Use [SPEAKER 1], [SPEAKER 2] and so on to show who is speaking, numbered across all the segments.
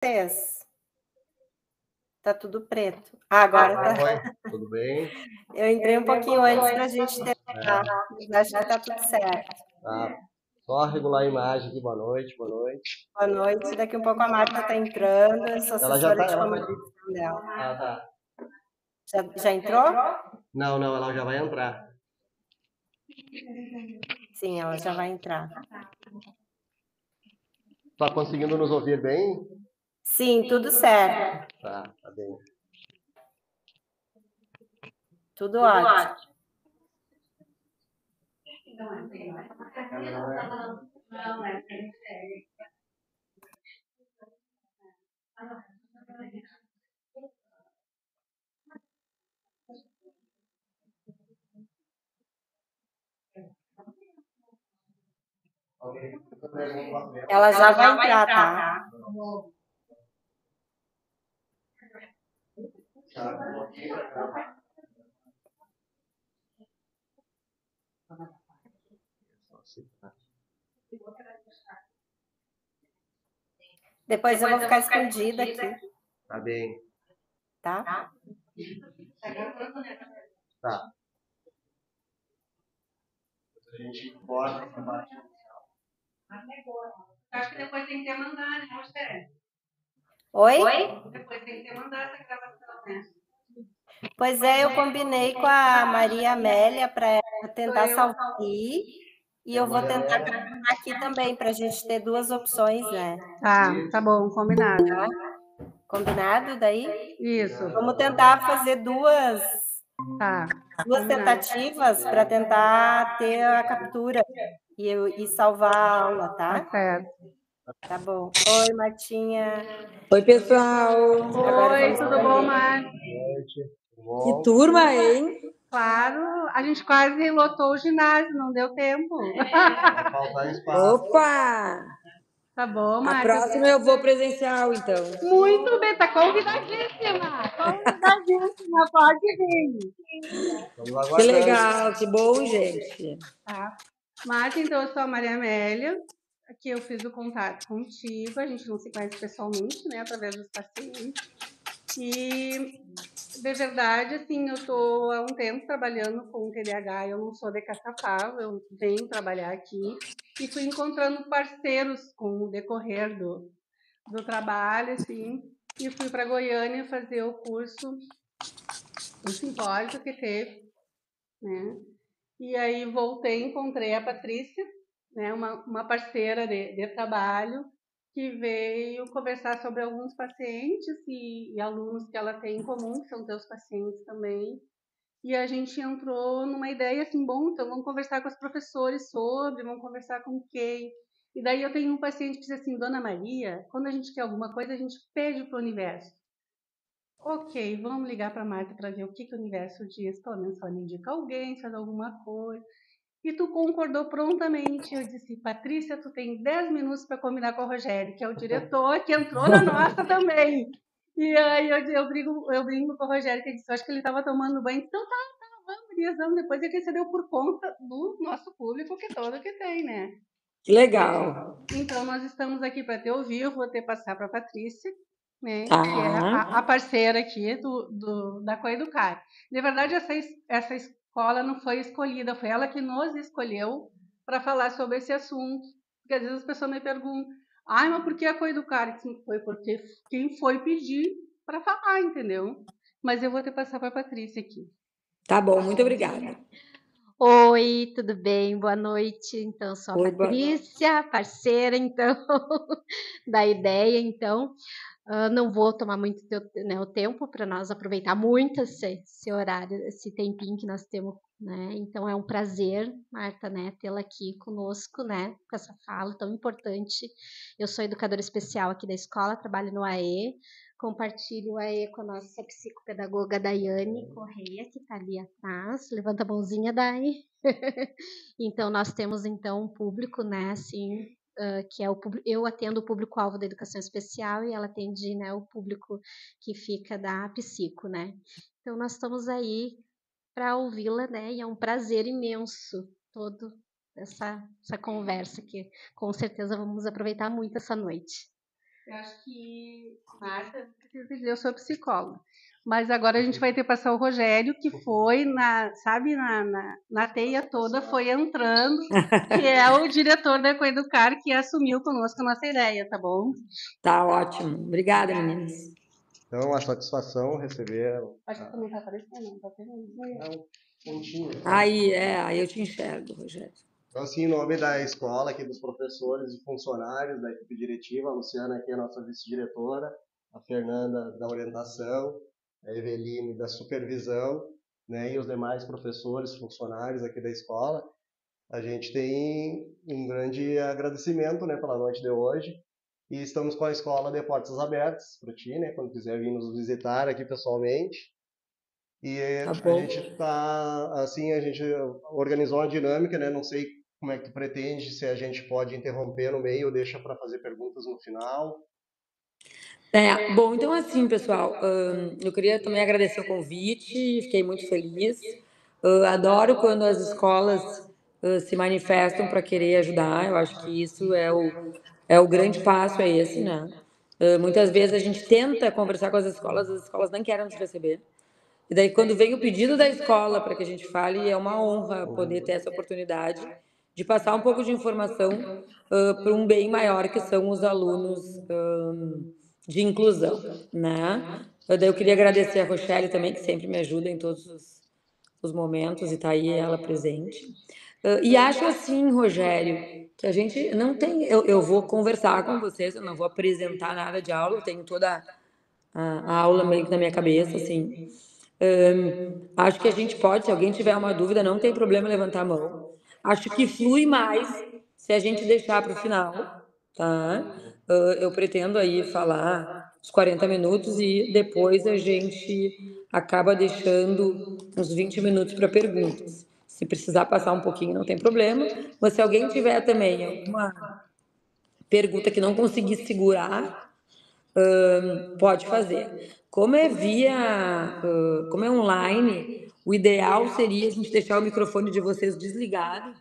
[SPEAKER 1] Vocês? Tá tudo preto. Ah, agora tá.
[SPEAKER 2] Oi, tudo bem?
[SPEAKER 1] Eu entrei um pouquinho antes pra gente terminar, mas acho que tá tudo certo.
[SPEAKER 2] Tá. Só regular a imagem aqui. Boa noite, boa noite.
[SPEAKER 1] Boa noite. Daqui um pouco a Marta tá entrando, eu sou
[SPEAKER 2] Ela já
[SPEAKER 1] assessora
[SPEAKER 2] tá.
[SPEAKER 1] de
[SPEAKER 2] Ela tá.
[SPEAKER 1] comunicação dela.
[SPEAKER 2] Ah, tá.
[SPEAKER 1] Já entrou?
[SPEAKER 2] Não, ela já vai entrar.
[SPEAKER 1] Sim, ela já vai entrar.
[SPEAKER 2] Tá conseguindo nos ouvir bem?
[SPEAKER 1] Sim, tudo certo.
[SPEAKER 2] Tá bem.
[SPEAKER 1] Tudo ótimo. Ela já vai entrar, tá? Depois eu vou ficar escondida aqui.
[SPEAKER 2] Tá bem.
[SPEAKER 1] Tá?
[SPEAKER 2] Tá. A gente corta essa parte.
[SPEAKER 3] Acho que depois tem que mandar, né, Rogério?
[SPEAKER 1] Oi?
[SPEAKER 3] Depois tem que mandar essa gravação, né?
[SPEAKER 1] Pois é, eu combinei com a Maria Amélia para ela tentar salvar aí. E eu vou tentar gravar aqui também, para a gente ter duas opções, né?
[SPEAKER 3] Tá bom, combinado.
[SPEAKER 1] Tá? Combinado daí?
[SPEAKER 3] Isso.
[SPEAKER 1] Vamos tentar fazer duas
[SPEAKER 3] Combinado.
[SPEAKER 1] tentativas para tentar ter a captura e salvar a aula, tá?
[SPEAKER 3] Tá certo.
[SPEAKER 1] Tá bom. Oi, Martinha.
[SPEAKER 4] Oi, pessoal.
[SPEAKER 3] Oi, tudo bom, Mar?
[SPEAKER 2] Boa noite. Tudo bom?
[SPEAKER 4] Que turma, hein?
[SPEAKER 3] Claro, a gente quase lotou o ginásio, não deu tempo.
[SPEAKER 2] Vai faltar espaço.
[SPEAKER 4] Opa!
[SPEAKER 3] Tá bom, Mar?
[SPEAKER 4] A próxima eu vou presencial, então.
[SPEAKER 3] Muito bem, tá convidadíssima. Convidadíssima, pode vir.
[SPEAKER 2] Estamos aguardando.
[SPEAKER 4] Que legal, que bom, gente.
[SPEAKER 3] Tá. Marta, então, eu sou a Maria Amélia. Aqui eu fiz o contato contigo, a gente não se conhece pessoalmente, né, através dos pacientes. E, de verdade, assim, eu estou há um tempo trabalhando com o TDAH, eu não sou de Caçapava, eu venho trabalhar aqui e fui encontrando parceiros com o decorrer do trabalho, assim, e fui para Goiânia fazer o curso, o simpósio que teve, né, e aí voltei, encontrei a Patrícia, né, uma parceira de trabalho, que veio conversar sobre alguns pacientes e alunos que ela tem em comum, que são teus pacientes também. E a gente entrou numa ideia assim, bom, então vamos conversar com os professores sobre, vamos conversar com quem. E daí eu tenho um paciente que diz assim, Dona Maria, quando a gente quer alguma coisa, a gente pede para o universo. Ok, vamos ligar para a Marta para ver o que o universo diz, pelo menos ela me indica alguém, faz alguma coisa. E tu concordou prontamente. Eu disse, Patrícia, tu tem 10 minutos para combinar com o Rogério, que é o diretor, que entrou na nossa também. E aí eu brinco com o Rogério, que disse, acho que ele estava tomando banho. Então tá, vamos, Dias, vamos. Depois é que você deu por conta do nosso público que todo que tem, né?
[SPEAKER 4] Que legal.
[SPEAKER 3] Então, nós estamos aqui para te ouvir, eu vou te passar para a Patrícia, né,
[SPEAKER 4] Tá.
[SPEAKER 3] que é a parceira aqui da Coeducar. De verdade, essa escola não foi escolhida, foi ela que nos escolheu para falar sobre esse assunto. Porque às vezes as pessoas me perguntam, mas por que a Coeducar? Foi porque quem foi pedir para falar, entendeu? Mas eu vou te passar para a Patrícia aqui.
[SPEAKER 4] Tá bom, muito obrigada.
[SPEAKER 5] Oi, tudo bem? Boa noite. Então, sou a
[SPEAKER 4] Oi,
[SPEAKER 5] Patrícia, parceira, então, da ideia, então. Não vou tomar muito o tempo para nós aproveitar muito esse horário, esse tempinho que nós temos, né? Então, é um prazer, Marta, né, tê-la aqui conosco, né, com essa fala tão importante. Eu sou educadora especial aqui da escola, trabalho no AE, compartilho o AE com a nossa psicopedagoga Daiane Correia, que está ali atrás. Levanta a mãozinha, Dai. Então, nós temos, então, um público, né, assim, que é eu atendo o público-alvo da educação especial e ela atende, né, o público que fica da psico, né. Então, nós estamos aí para ouvi-la, né, e é um prazer imenso todo essa conversa que com certeza vamos aproveitar muito essa noite.
[SPEAKER 3] Eu acho que, Marta, precisa dizer, eu sou psicóloga. Mas agora a gente vai ter que passar o Rogério, que foi na teia toda, foi entrando, que é o diretor da Ecoeducar, que assumiu conosco a nossa ideia, tá bom?
[SPEAKER 4] Tá ótimo. Obrigada, meninas.
[SPEAKER 2] Então, uma satisfação receber.
[SPEAKER 3] Acho que tu não tá aparecendo, não tá vendo?
[SPEAKER 2] Pontinho.
[SPEAKER 4] Aí eu te enxergo, Rogério.
[SPEAKER 2] Então, assim, em nome da escola, aqui dos professores e funcionários da equipe diretiva, a Luciana aqui é a nossa vice-diretora, a Fernanda da orientação, a Eveline da supervisão, né, e os demais professores, funcionários aqui da escola, a gente tem um grande agradecimento, né, pela noite de hoje. E estamos com a escola de portas abertas para ti, né, quando quiser vir nos visitar aqui pessoalmente. E
[SPEAKER 4] Tá
[SPEAKER 2] a
[SPEAKER 4] bom.
[SPEAKER 2] gente tá, assim, a gente organizou uma dinâmica, né? Não sei como é que tu pretende, se a gente pode interromper no meio ou deixa para fazer perguntas no final.
[SPEAKER 4] Bom, então assim, pessoal, eu queria também agradecer o convite, fiquei muito feliz. Adoro quando as escolas se manifestam para querer ajudar, eu acho que isso é o grande passo, é esse, né? Muitas vezes a gente tenta conversar com as escolas não querem nos receber. E daí, quando vem o pedido da escola para que a gente fale, é uma honra poder ter essa oportunidade de passar um pouco de informação para um bem maior, que são os alunos de inclusão, né? Daí eu queria agradecer a Rochelle também, que sempre me ajuda em todos os momentos, e está aí ela presente. E acho assim, Rogério, que a gente não tem... Eu vou conversar com vocês, eu não vou apresentar nada de aula, eu tenho toda a aula meio que na minha cabeça, assim. Acho que a gente pode, se alguém tiver uma dúvida, não tem problema levantar a mão. Acho que flui mais se a gente deixar para o final, tá? Eu pretendo aí falar os 40 minutos e depois a gente acaba deixando uns 20 minutos para perguntas. Se precisar passar um pouquinho, não tem problema. Mas se alguém tiver também alguma pergunta que não conseguir segurar, pode fazer. Como é online, o ideal seria a gente deixar o microfone de vocês desligado,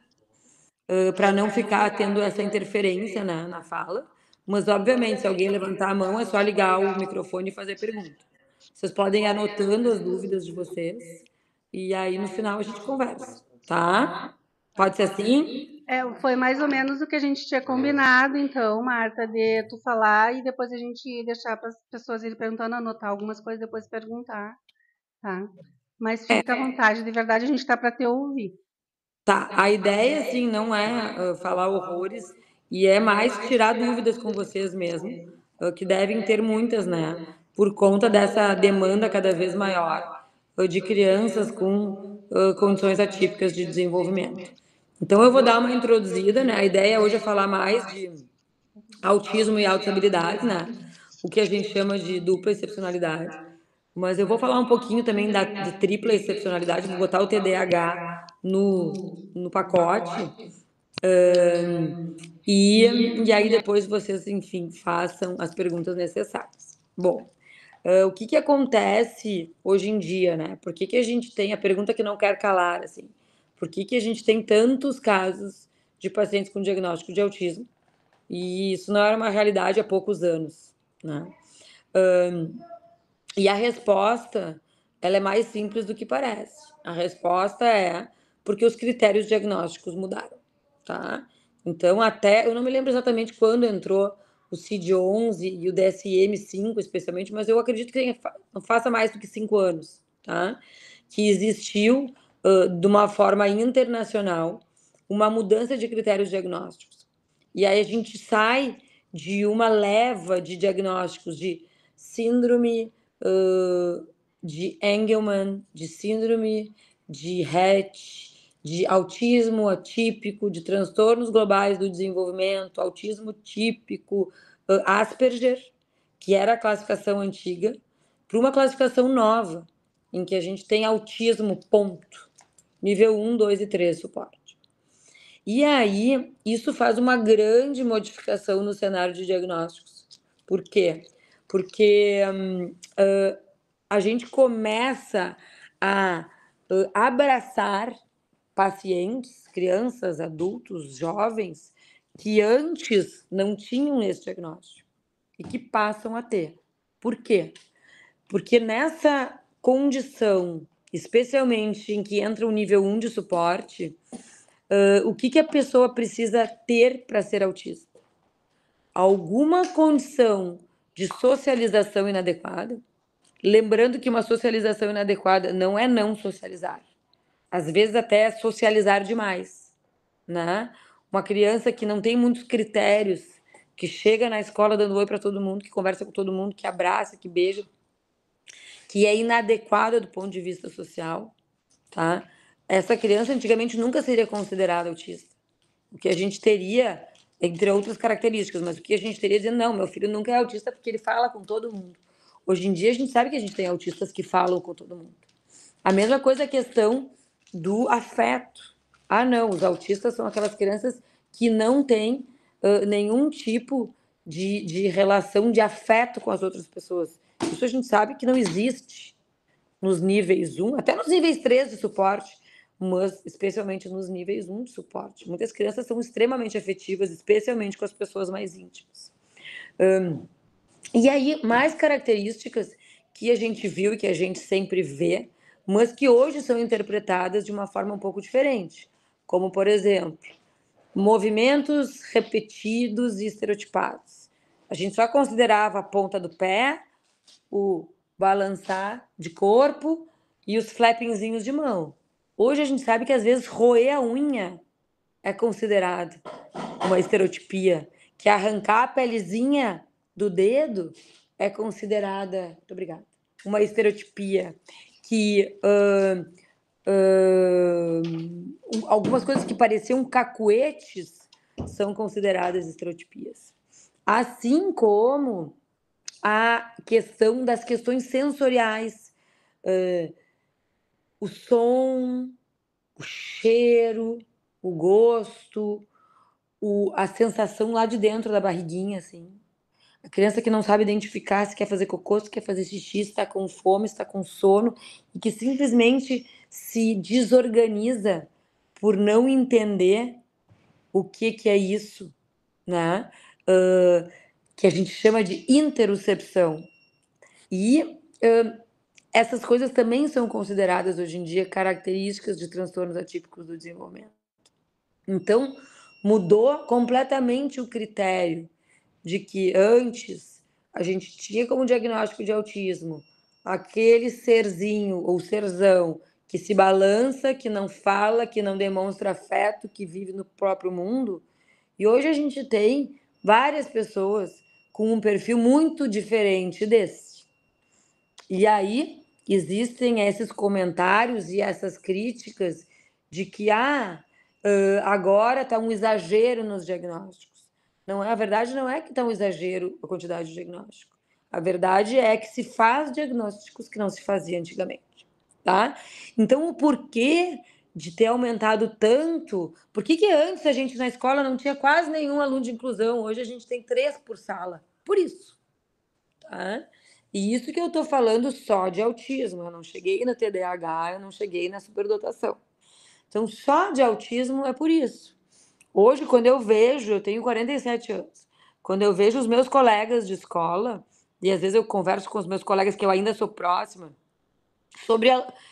[SPEAKER 4] para não ficar tendo essa interferência na fala. Mas, obviamente, se alguém levantar a mão, é só ligar o microfone e fazer pergunta. Vocês podem ir anotando as dúvidas de vocês, e aí no final a gente conversa, tá? Pode ser assim?
[SPEAKER 3] Foi mais ou menos o que a gente tinha combinado, então, Marta, de tu falar e depois a gente deixar para as pessoas irem perguntando, anotar algumas coisas, depois perguntar, tá? Mas fica à vontade, de verdade a gente está para te ouvir.
[SPEAKER 4] Tá, a ideia, assim, não é falar horrores, e é mais tirar dúvidas com vocês mesmo, que devem ter muitas, né? Por conta dessa demanda cada vez maior de crianças com condições atípicas de desenvolvimento. Então, eu vou dar uma introduzida, né? A ideia hoje é falar mais de autismo e altas habilidades, né? O que a gente chama de dupla excepcionalidade. Mas eu vou falar um pouquinho também de tripla excepcionalidade, vou botar o TDAH no pacote. E aí depois vocês, enfim, façam as perguntas necessárias. Bom, o que acontece hoje em dia, né? Por que a gente tem a pergunta que não quer calar, assim? Por que a gente tem tantos casos de pacientes com diagnóstico de autismo? E isso não era uma realidade há poucos anos, né? E a resposta, ela é mais simples do que parece. A resposta é porque os critérios diagnósticos mudaram, tá? Então, eu não me lembro exatamente quando entrou o CID-11 e o DSM-5, especialmente, mas eu acredito que não faça mais do que 5 anos, tá? Que existiu, de uma forma internacional, uma mudança de critérios diagnósticos. E aí a gente sai de uma leva de diagnósticos de síndrome de Engelmann, de síndrome de Rett, de autismo atípico, de transtornos globais do desenvolvimento, autismo típico, Asperger, que era a classificação antiga, para uma classificação nova, em que a gente tem autismo, ponto. Nível 1, 2 e 3, suporte. E aí, isso faz uma grande modificação no cenário de diagnósticos. Por quê? Porque a gente começa a abraçar pacientes, crianças, adultos, jovens, que antes não tinham esse diagnóstico. e que passam a ter. Por quê? Porque nessa condição, especialmente em que entra o nível 1 de suporte, o que a pessoa precisa ter para ser autista? Alguma condição de socialização inadequada. Lembrando que uma socialização inadequada não é não socializar. Às vezes até é socializar demais, né? Uma criança que não tem muitos critérios, que chega na escola dando oi para todo mundo, que conversa com todo mundo, que abraça, que beija, que é inadequada do ponto de vista social, tá? Essa criança antigamente nunca seria considerada autista. O que a gente teria, entre outras características, mas o que a gente teria dizendo, não, meu filho nunca é autista porque ele fala com todo mundo. Hoje em dia a gente sabe que a gente tem autistas que falam com todo mundo. A mesma coisa a questão do afeto. Ah, não, os autistas são aquelas crianças que não têm nenhum tipo de relação de afeto com as outras pessoas. Isso a gente sabe que não existe nos níveis 1, até nos níveis 3 de suporte, mas especialmente nos níveis 1 de suporte. Muitas crianças são extremamente afetivas, especialmente com as pessoas mais íntimas. E aí, mais características que a gente viu e que a gente sempre vê, mas que hoje são interpretadas de uma forma um pouco diferente. Como, por exemplo, movimentos repetidos e estereotipados. A gente só considerava a ponta do pé, o balançar de corpo e os flappingzinhos de mão. Hoje a gente sabe que às vezes roer a unha é considerado uma estereotipia, que arrancar a pelezinha do dedo é considerada, muito obrigada, uma estereotipia, que algumas coisas que pareciam cacuetes são consideradas estereotipias. Assim como a questão das questões sensoriais, o som, o cheiro, o gosto, a sensação lá de dentro da barriguinha, assim. A criança que não sabe identificar se quer fazer cocô, se quer fazer xixi, se está com fome, se está com sono, e que simplesmente se desorganiza por não entender o que é isso, né? Que a gente chama de interocepção. E essas coisas também são consideradas hoje em dia características de transtornos atípicos do desenvolvimento. Então, mudou completamente o critério de que antes a gente tinha como diagnóstico de autismo aquele serzinho ou serzão que se balança, que não fala, que não demonstra afeto, que vive no próprio mundo. E hoje a gente tem várias pessoas com um perfil muito diferente desse. E aí existem esses comentários e essas críticas de que agora está um exagero nos diagnósticos. Não é, a verdade não é que está um exagero a quantidade de diagnóstico. A verdade é que se faz diagnósticos que não se fazia antigamente, tá? Então, o porquê de ter aumentado tanto? Por que antes a gente na escola não tinha quase nenhum aluno de inclusão? Hoje a gente tem 3 por sala. Por isso, tá? E isso que eu estou falando só de autismo. Eu não cheguei no TDAH, eu não cheguei na superdotação. Então, só de autismo é por isso. Hoje, quando eu vejo, eu tenho 47 anos, quando eu vejo os meus colegas de escola, e às vezes eu converso com os meus colegas que eu ainda sou próxima,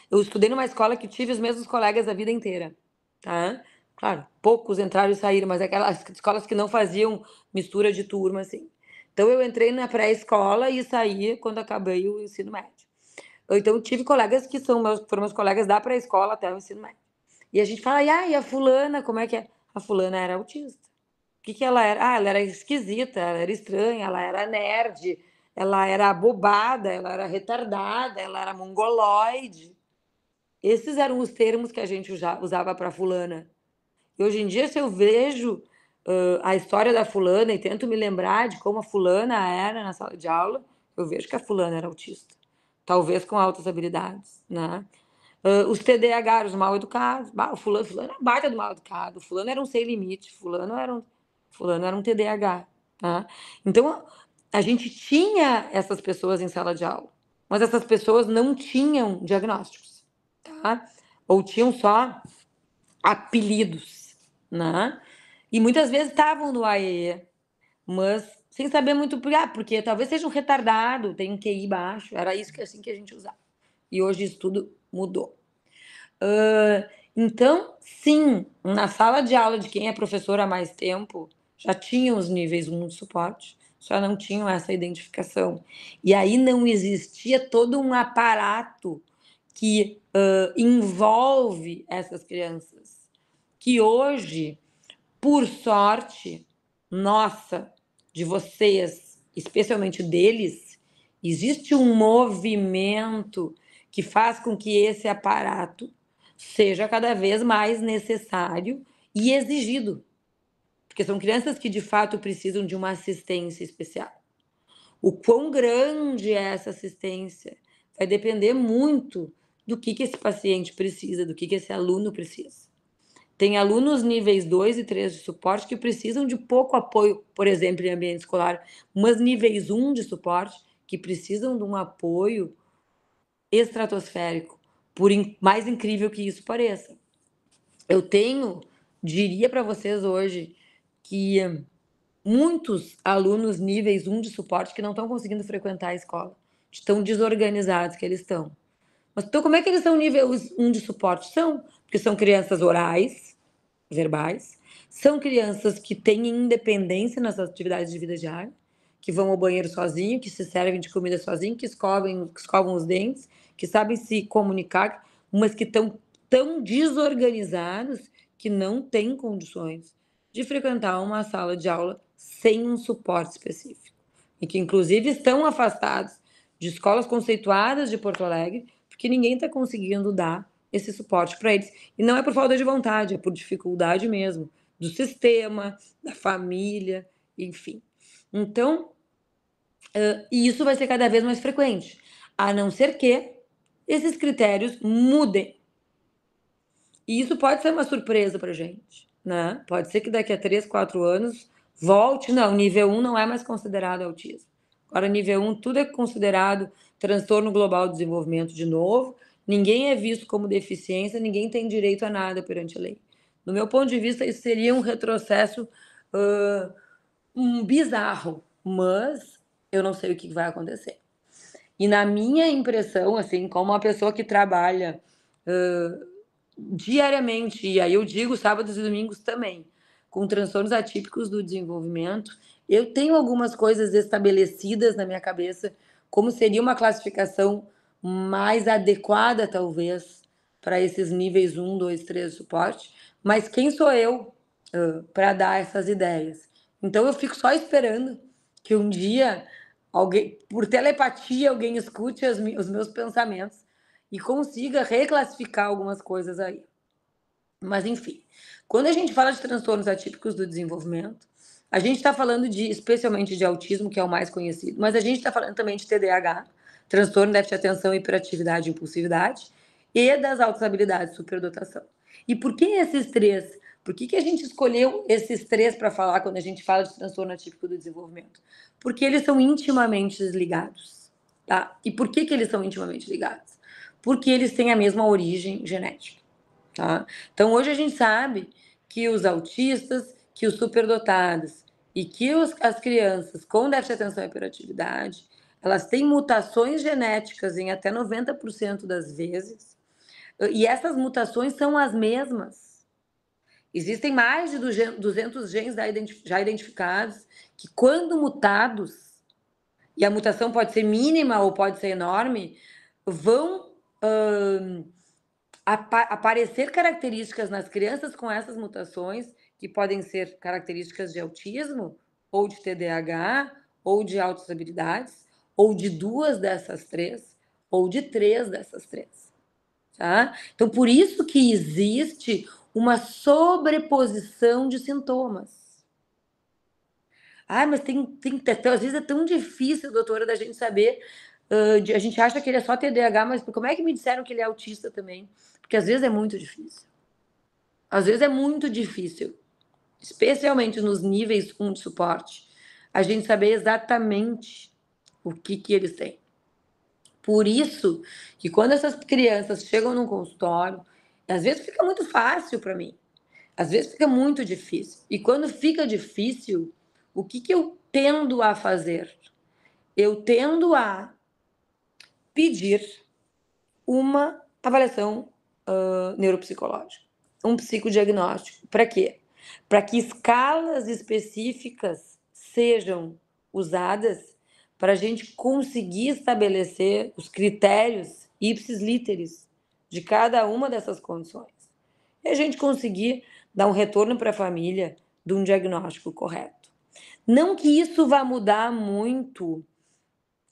[SPEAKER 4] eu estudei numa escola que tive os mesmos colegas a vida inteira, tá? Claro, poucos entraram e saíram, mas aquelas escolas que não faziam mistura de turma, assim. Então, eu entrei na pré-escola e saí quando acabei o ensino médio. Então, tive colegas que foram meus colegas da pré-escola até o ensino médio. E a gente fala, e a fulana, como é que é? A fulana era autista. O que ela era? Ela era esquisita, ela era estranha, ela era nerd, ela era bobada, ela era retardada, ela era mongoloide. Esses eram os termos que a gente usava para fulana. E hoje em dia, se eu vejo a história da fulana e tento me lembrar de como a fulana era na sala de aula, eu vejo que a fulana era autista. Talvez com altas habilidades, né? Os TDAH, os mal educados. O fulano era baita do mal educado. O fulano era um sem limite. Fulano era um TDAH. Tá? Então, a gente tinha essas pessoas em sala de aula, mas essas pessoas não tinham diagnósticos, tá? Ou tinham só apelidos, né? E muitas vezes estavam no AEE, mas sem saber muito porque talvez seja um retardado, tem um QI baixo, era isso que assim que a gente usava. E hoje isso tudo mudou. Então, sim, na sala de aula de quem é professor há mais tempo, já tinham os níveis 1 de suporte, só não tinham essa identificação. E aí não existia todo um aparato que envolve essas crianças, que hoje, por sorte nossa, de vocês, especialmente deles, existe um movimento que faz com que esse aparato seja cada vez mais necessário e exigido, porque são crianças que de fato precisam de uma assistência especial. O quão grande é essa assistência vai depender muito do que esse paciente precisa, do que esse aluno precisa. Tem alunos níveis 2 e 3 de suporte que precisam de pouco apoio, por exemplo, em ambiente escolar, mas níveis 1 de suporte que precisam de um apoio estratosférico, por mais incrível que isso pareça. Eu diria para vocês hoje que muitos alunos níveis 1 de suporte que não estão conseguindo frequentar a escola, de tão desorganizados que eles estão. Mas então como é que eles são nível 1 de suporte? São, porque são crianças orais, verbais, são crianças que têm independência nas atividades de vida diária, que vão ao banheiro sozinho, que se servem de comida sozinho, que escovam os dentes, que sabem se comunicar, mas que estão tão desorganizados que não têm condições de frequentar uma sala de aula sem um suporte específico. E que, inclusive, estão afastados de escolas conceituadas de Porto Alegre, porque ninguém está conseguindo dar esse suporte para eles. E não é por falta de vontade, é por dificuldade mesmo, do sistema, da família, enfim. Então, e isso vai ser cada vez mais frequente, a não ser que esses critérios mudem. E isso pode ser uma surpresa para a gente, né? Pode ser que daqui a 3, 4 anos volte. Não, nível 1 não é mais considerado autismo. Agora, nível 1, tudo é considerado transtorno global do desenvolvimento de novo. Ninguém é visto como deficiência, ninguém tem direito a nada perante a lei. No meu ponto de vista, isso seria um retrocesso bizarro, mas eu não sei o que vai acontecer. E na minha impressão, assim, como uma pessoa que trabalha diariamente, e aí eu digo sábados e domingos também, com transtornos atípicos do desenvolvimento, eu tenho algumas coisas estabelecidas na minha cabeça, como seria uma classificação mais adequada, talvez, para esses níveis 1, 2, 3 de suporte, mas quem sou eu para dar essas ideias? Então eu fico só esperando que um dia alguém, por telepatia, alguém escute os meus pensamentos e consiga reclassificar algumas coisas aí. Mas, enfim, quando a gente fala de transtornos atípicos do desenvolvimento, a gente está falando especialmente de autismo, que é o mais conhecido, mas a gente está falando também de TDAH, transtorno de déficit de atenção, hiperatividade e impulsividade, e das altas habilidades, superdotação. E por que esses três? Por que a gente escolheu esses três para falar quando a gente fala de transtorno atípico do desenvolvimento? Porque eles são intimamente ligados, tá? E por que eles são intimamente ligados? Porque eles têm a mesma origem genética, tá? Então, hoje a gente sabe que os autistas, que os superdotados e que as crianças com déficit de atenção e hiperatividade, elas têm mutações genéticas em até 90% das vezes, e essas mutações são as mesmas. Existem mais de 200 genes já identificados que, quando mutados, e a mutação pode ser mínima ou pode ser enorme, vão aparecer características nas crianças com essas mutações, que podem ser características de autismo, ou de TDAH, ou de altas habilidades, ou de 2 dessas 3, ou de 3 dessas 3. Tá? Então, por isso que existe uma sobreposição de sintomas. Mas às vezes é tão difícil, doutora, da gente saber. A gente acha que ele é só TDAH, mas como é que me disseram que ele é autista também? Porque às vezes é muito difícil. Às vezes é muito difícil, especialmente nos níveis 1 de suporte, a gente saber exatamente o que eles têm. Por isso que quando essas crianças chegam num consultório, às vezes fica muito fácil para mim, às vezes fica muito difícil. E quando fica difícil, o que eu tendo a fazer? Eu tendo a pedir uma avaliação neuropsicológica, um psicodiagnóstico. Para quê? Para que escalas específicas sejam usadas para a gente conseguir estabelecer os critérios ipsis literis de cada uma dessas condições. E a gente conseguir dar um retorno para a família de um diagnóstico correto. Não que isso vá mudar muito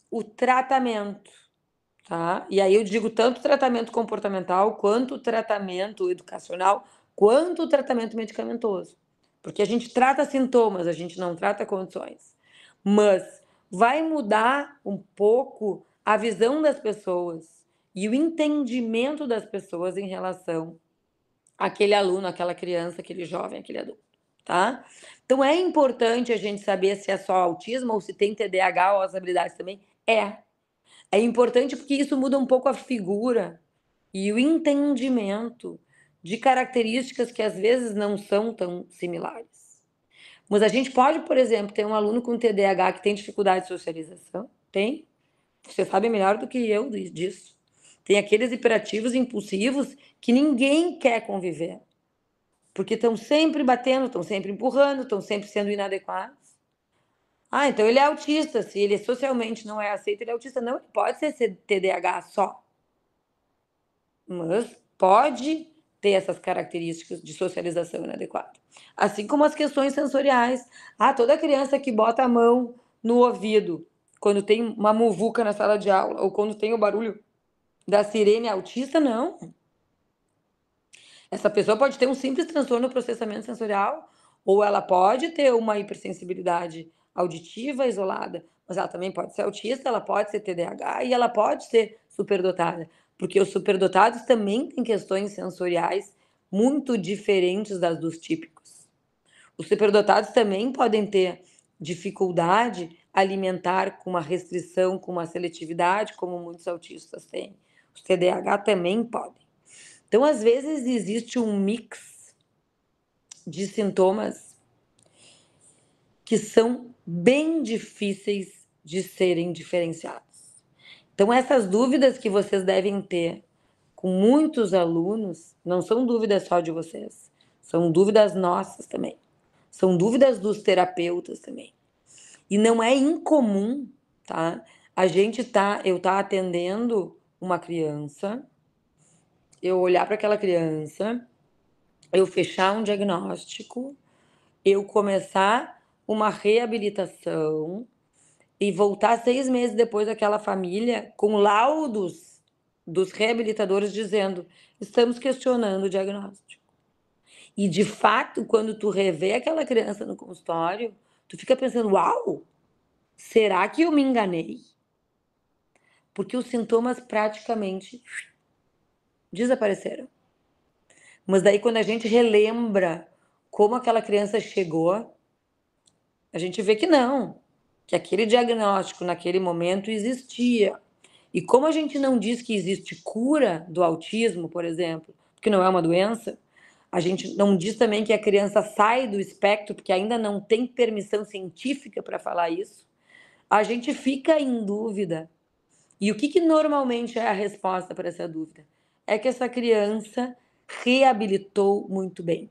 [SPEAKER 4] o tratamento, tá? E aí eu digo tanto tratamento comportamental, quanto tratamento educacional, quanto o tratamento medicamentoso. Porque a gente trata sintomas, a gente não trata condições. Mas vai mudar um pouco a visão das pessoas e o entendimento das pessoas em relação àquele aluno, àquela criança, aquele jovem, aquele adulto, tá? Então é importante a gente saber se é só autismo ou se tem TDAH ou as habilidades também. É importante porque isso muda um pouco a figura e o entendimento de características que às vezes não são tão similares. Mas a gente pode, por exemplo, ter um aluno com TDAH que tem dificuldade de socialização? Tem. Você sabe melhor do que eu disso. Tem aqueles hiperativos impulsivos que ninguém quer conviver. Porque estão sempre batendo, estão sempre empurrando, estão sempre sendo inadequados. Ah, então ele é autista. Se ele socialmente não é aceito, ele é autista. Não, ele pode ser TDAH só. Mas pode ter essas características de socialização inadequada. Assim como as questões sensoriais. Ah, toda criança que bota a mão no ouvido quando tem uma muvuca na sala de aula ou quando tem o barulho da sirene autista, não. Essa pessoa pode ter um simples transtorno no processamento sensorial ou ela pode ter uma hipersensibilidade auditiva isolada, mas ela também pode ser autista, ela pode ser TDAH e ela pode ser superdotada, porque os superdotados também têm questões sensoriais muito diferentes das dos típicos. Os superdotados também podem ter dificuldade alimentar com uma restrição, com uma seletividade, como muitos autistas têm. Os TDAH também podem. Então, às vezes, existe um mix de sintomas que são bem difíceis de serem diferenciados. Então, essas dúvidas que vocês devem ter com muitos alunos, não são dúvidas só de vocês, são dúvidas nossas também. São dúvidas dos terapeutas também. E não é incomum, tá? Eu tá atendendo uma criança, eu olhar para aquela criança, eu fechar um diagnóstico, eu começar uma reabilitação e voltar 6 meses depois daquela família com laudos dos reabilitadores dizendo: estamos questionando o diagnóstico. E, de fato, quando tu revê aquela criança no consultório, tu fica pensando: uau, será que eu me enganei? Porque os sintomas praticamente desapareceram. Mas daí, quando a gente relembra como aquela criança chegou, a gente vê que não, que aquele diagnóstico naquele momento existia. E como a gente não diz que existe cura do autismo, por exemplo, porque não é uma doença, a gente não diz também que a criança sai do espectro, porque ainda não tem permissão científica para falar isso, a gente fica em dúvida. E o que normalmente é a resposta para essa dúvida? É que essa criança reabilitou muito bem.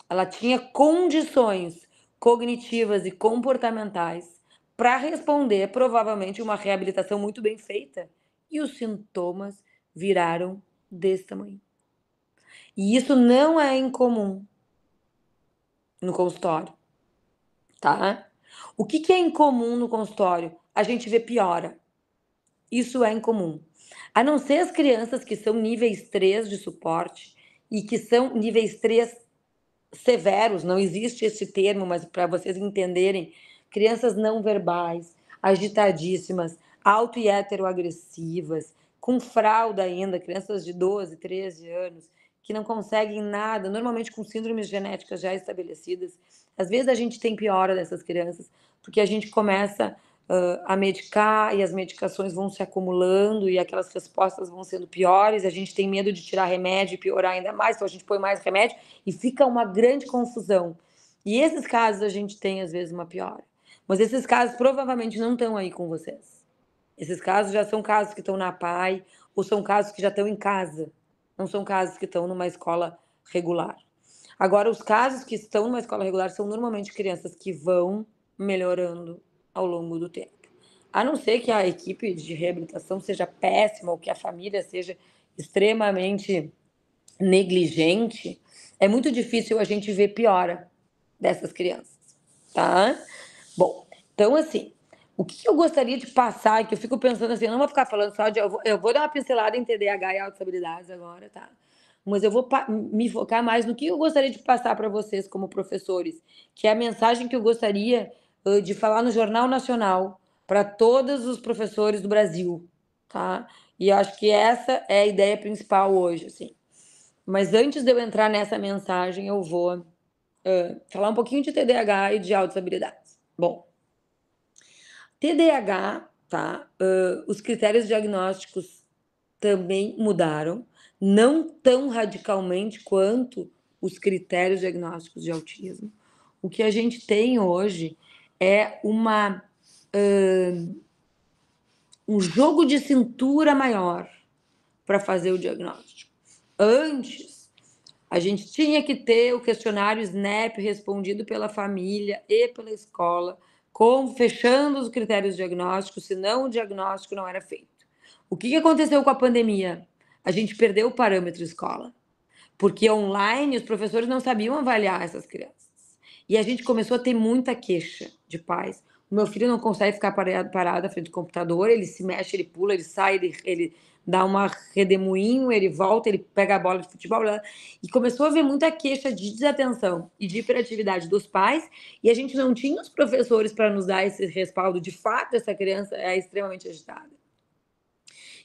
[SPEAKER 4] Ela tinha condições cognitivas e comportamentais para responder, provavelmente, uma reabilitação muito bem feita. E os sintomas viraram desse tamanho. E isso não é incomum no consultório, tá? O que é incomum no consultório? A gente vê piora. Isso é incomum. A não ser as crianças que são níveis 3 de suporte e que são níveis 3 severos, não existe esse termo, mas para vocês entenderem, crianças não verbais, agitadíssimas, auto e heteroagressivas, com fralda ainda, crianças de 12, 13 anos, que não conseguem nada, normalmente com síndromes genéticas já estabelecidas. Às vezes a gente tem piora dessas crianças, porque a gente começa a medicar e as medicações vão se acumulando e aquelas respostas vão sendo piores, a gente tem medo de tirar remédio e piorar ainda mais, então a gente põe mais remédio e fica uma grande confusão. E esses casos a gente tem, às vezes, uma piora. Mas esses casos provavelmente não estão aí com vocês. Esses casos já são casos que estão na PAI, ou são casos que já estão em casa. Não são casos que estão numa escola regular. Agora, os casos que estão numa escola regular são normalmente crianças que vão melhorando ao longo do tempo. A não ser que a equipe de reabilitação seja péssima ou que a família seja extremamente negligente, é muito difícil a gente ver piora dessas crianças, tá? Bom, então assim, o que eu gostaria de passar, que eu fico pensando assim, eu não vou ficar falando só de... Eu vou dar uma pincelada em TDAH e altas habilidades agora, tá? Mas eu vou me focar mais no que eu gostaria de passar para vocês como professores, que é a mensagem que eu gostaria de falar no Jornal Nacional para todos os professores do Brasil, tá? E acho que essa é a ideia principal hoje, assim. Mas antes de eu entrar nessa mensagem, eu vou falar um pouquinho de TDAH e de altas habilidades. Bom, TDAH, tá? Os critérios diagnósticos também mudaram, não tão radicalmente quanto os critérios diagnósticos de autismo. O que a gente tem hoje é um jogo de cintura maior para fazer o diagnóstico. Antes, a gente tinha que ter o questionário SNAP respondido pela família e pela escola, fechando os critérios diagnósticos, senão o diagnóstico não era feito. O que aconteceu com a pandemia? A gente perdeu o parâmetro escola, porque online os professores não sabiam avaliar essas crianças. E a gente começou a ter muita queixa de pais. O meu filho não consegue ficar parado à frente do computador, ele se mexe, ele pula, ele sai, ele dá uma redemoinho, ele volta, ele pega a bola de futebol. E começou a haver muita queixa de desatenção e de hiperatividade dos pais, e a gente não tinha os professores para nos dar esse respaldo. De fato, essa criança é extremamente agitada.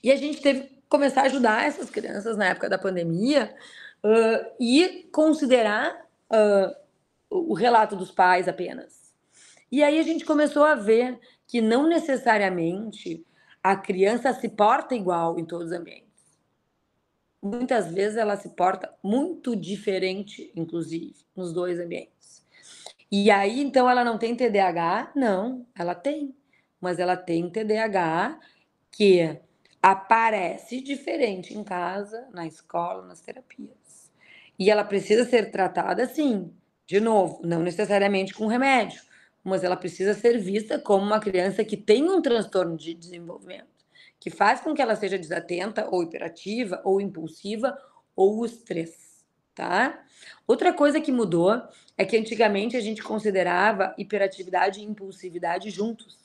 [SPEAKER 4] E a gente teve que começar a ajudar essas crianças na época da pandemia e considerar o relato dos pais apenas. E aí a gente começou a ver que não necessariamente a criança se porta igual em todos os ambientes. Muitas vezes ela se porta muito diferente, inclusive, nos dois ambientes. E aí, então, ela não tem TDAH? Não, ela tem. Mas ela tem TDAH que aparece diferente em casa, na escola, nas terapias. E ela precisa ser tratada, sim, de novo, não necessariamente com remédio, mas ela precisa ser vista como uma criança que tem um transtorno de desenvolvimento, que faz com que ela seja desatenta, ou hiperativa, ou impulsiva, ou os três, tá? Outra coisa que mudou é que antigamente a gente considerava hiperatividade e impulsividade juntos.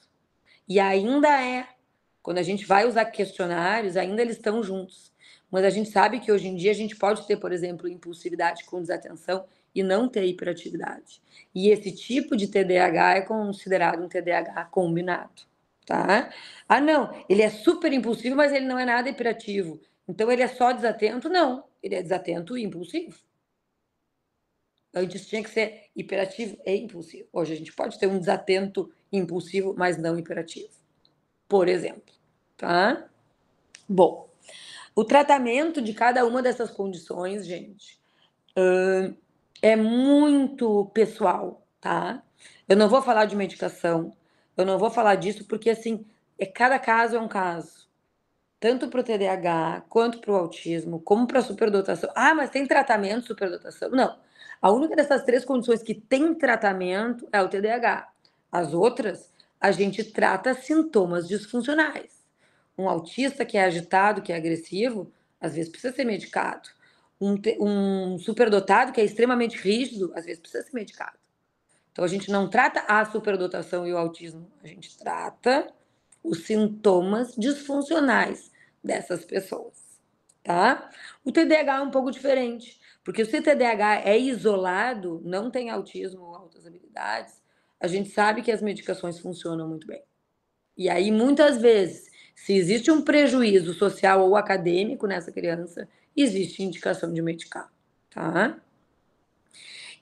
[SPEAKER 4] E ainda é. Quando a gente vai usar questionários, ainda eles estão juntos. Mas a gente sabe que hoje em dia a gente pode ter, por exemplo, impulsividade com desatenção e não ter hiperatividade. E esse tipo de TDAH é considerado um TDAH combinado, tá? Ah, não, ele é super impulsivo, mas ele não é nada hiperativo. Então ele é só desatento? Não, ele é desatento e impulsivo. Antes tinha que ser hiperativo e impulsivo. Hoje a gente pode ter um desatento impulsivo, mas não hiperativo, por exemplo, tá? Bom, o tratamento de cada uma dessas condições, gente, é muito pessoal, tá? Eu não vou falar de medicação, eu não vou falar disso porque, assim, cada caso é um caso. Tanto para o TDAH, quanto para o autismo, como para a superdotação. Ah, mas tem tratamento superdotação? Não. A única dessas três condições que tem tratamento é o TDAH. As outras, a gente trata sintomas disfuncionais. Um autista que é agitado, que é agressivo, às vezes precisa ser medicado. Um superdotado que é extremamente rígido, às vezes precisa ser medicado. Então, a gente não trata a superdotação e o autismo, a gente trata os sintomas disfuncionais dessas pessoas, tá? O TDAH é um pouco diferente, porque se o TDAH é isolado, não tem autismo ou altas habilidades, a gente sabe que as medicações funcionam muito bem. E aí, muitas vezes, se existe um prejuízo social ou acadêmico nessa criança, existe indicação de medicar, tá?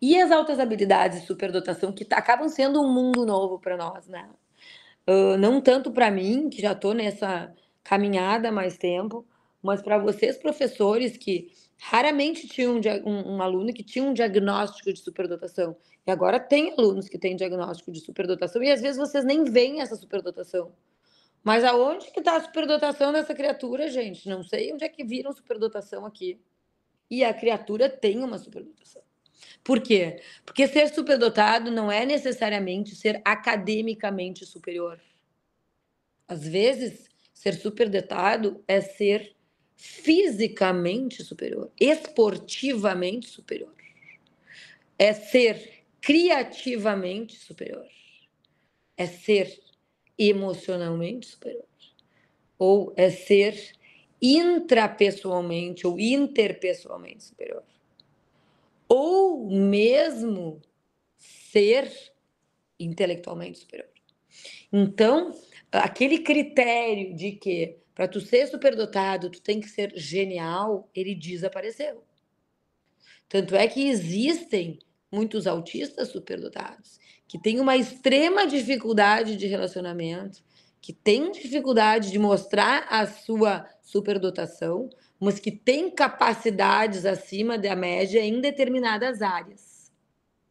[SPEAKER 4] E as altas habilidades e superdotação, que acabam sendo um mundo novo para nós, né? Não tanto para mim, que já estou nessa caminhada há mais tempo, mas para vocês, professores, que Raramente tinha um aluno que tinha um diagnóstico de superdotação. E agora tem alunos que têm diagnóstico de superdotação e às vezes vocês nem veem essa superdotação. Mas aonde que está a superdotação dessa criatura, gente? Não sei onde é que viram superdotação aqui. E a criatura tem uma superdotação. Por quê? Porque ser superdotado não é necessariamente ser academicamente superior. Às vezes, ser superdotado é ser fisicamente superior, esportivamente superior. É ser criativamente superior. É ser emocionalmente superior. Ou é ser intrapessoalmente ou interpessoalmente superior. Ou mesmo ser intelectualmente superior. Então, aquele critério de que para tu ser superdotado, tu tem que ser genial, ele desapareceu. Tanto é que existem muitos autistas superdotados que têm uma extrema dificuldade de relacionamento, que têm dificuldade de mostrar a sua superdotação, mas que têm capacidades acima da média em determinadas áreas,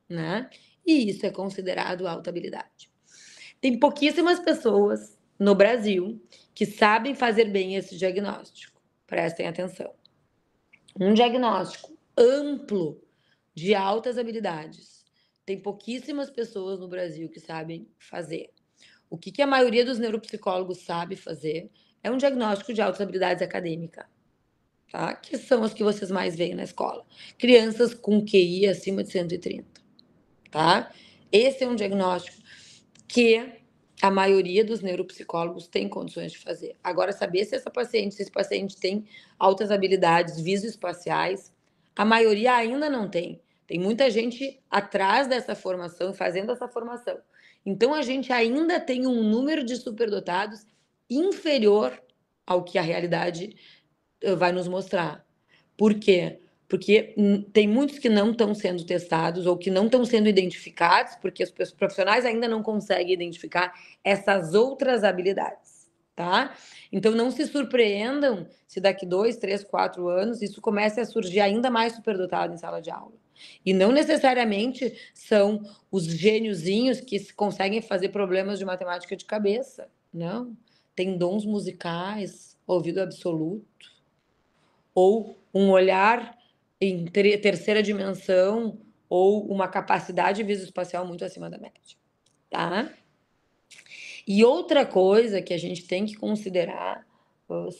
[SPEAKER 4] né? E isso é considerado alta habilidade. Tem pouquíssimas pessoas no Brasil que sabem fazer bem esse diagnóstico. Prestem atenção. Um diagnóstico amplo de altas habilidades. Tem pouquíssimas pessoas no Brasil que sabem fazer. O que a maioria dos neuropsicólogos sabe fazer é um diagnóstico de altas habilidades acadêmicas, tá? Que são as que vocês mais veem na escola. Crianças com QI acima de 130, tá? Esse é um diagnóstico que a maioria dos neuropsicólogos tem condições de fazer. Agora, saber se esse paciente tem altas habilidades visoespaciais, a maioria ainda não tem. Tem muita gente atrás dessa formação, fazendo essa formação. Então, a gente ainda tem um número de superdotados inferior ao que a realidade vai nos mostrar. Por quê? Porque tem muitos que não estão sendo testados ou que não estão sendo identificados, porque os profissionais ainda não conseguem identificar essas outras habilidades, tá? Então, não se surpreendam se daqui 2, 3, 4 anos isso comece a surgir ainda mais superdotado em sala de aula. E não necessariamente são os gêniozinhos que conseguem fazer problemas de matemática de cabeça, não. Tem dons musicais, ouvido absoluto, ou um olhar em terceira dimensão, ou uma capacidade visoespacial muito acima da média, tá? E outra coisa que a gente tem que considerar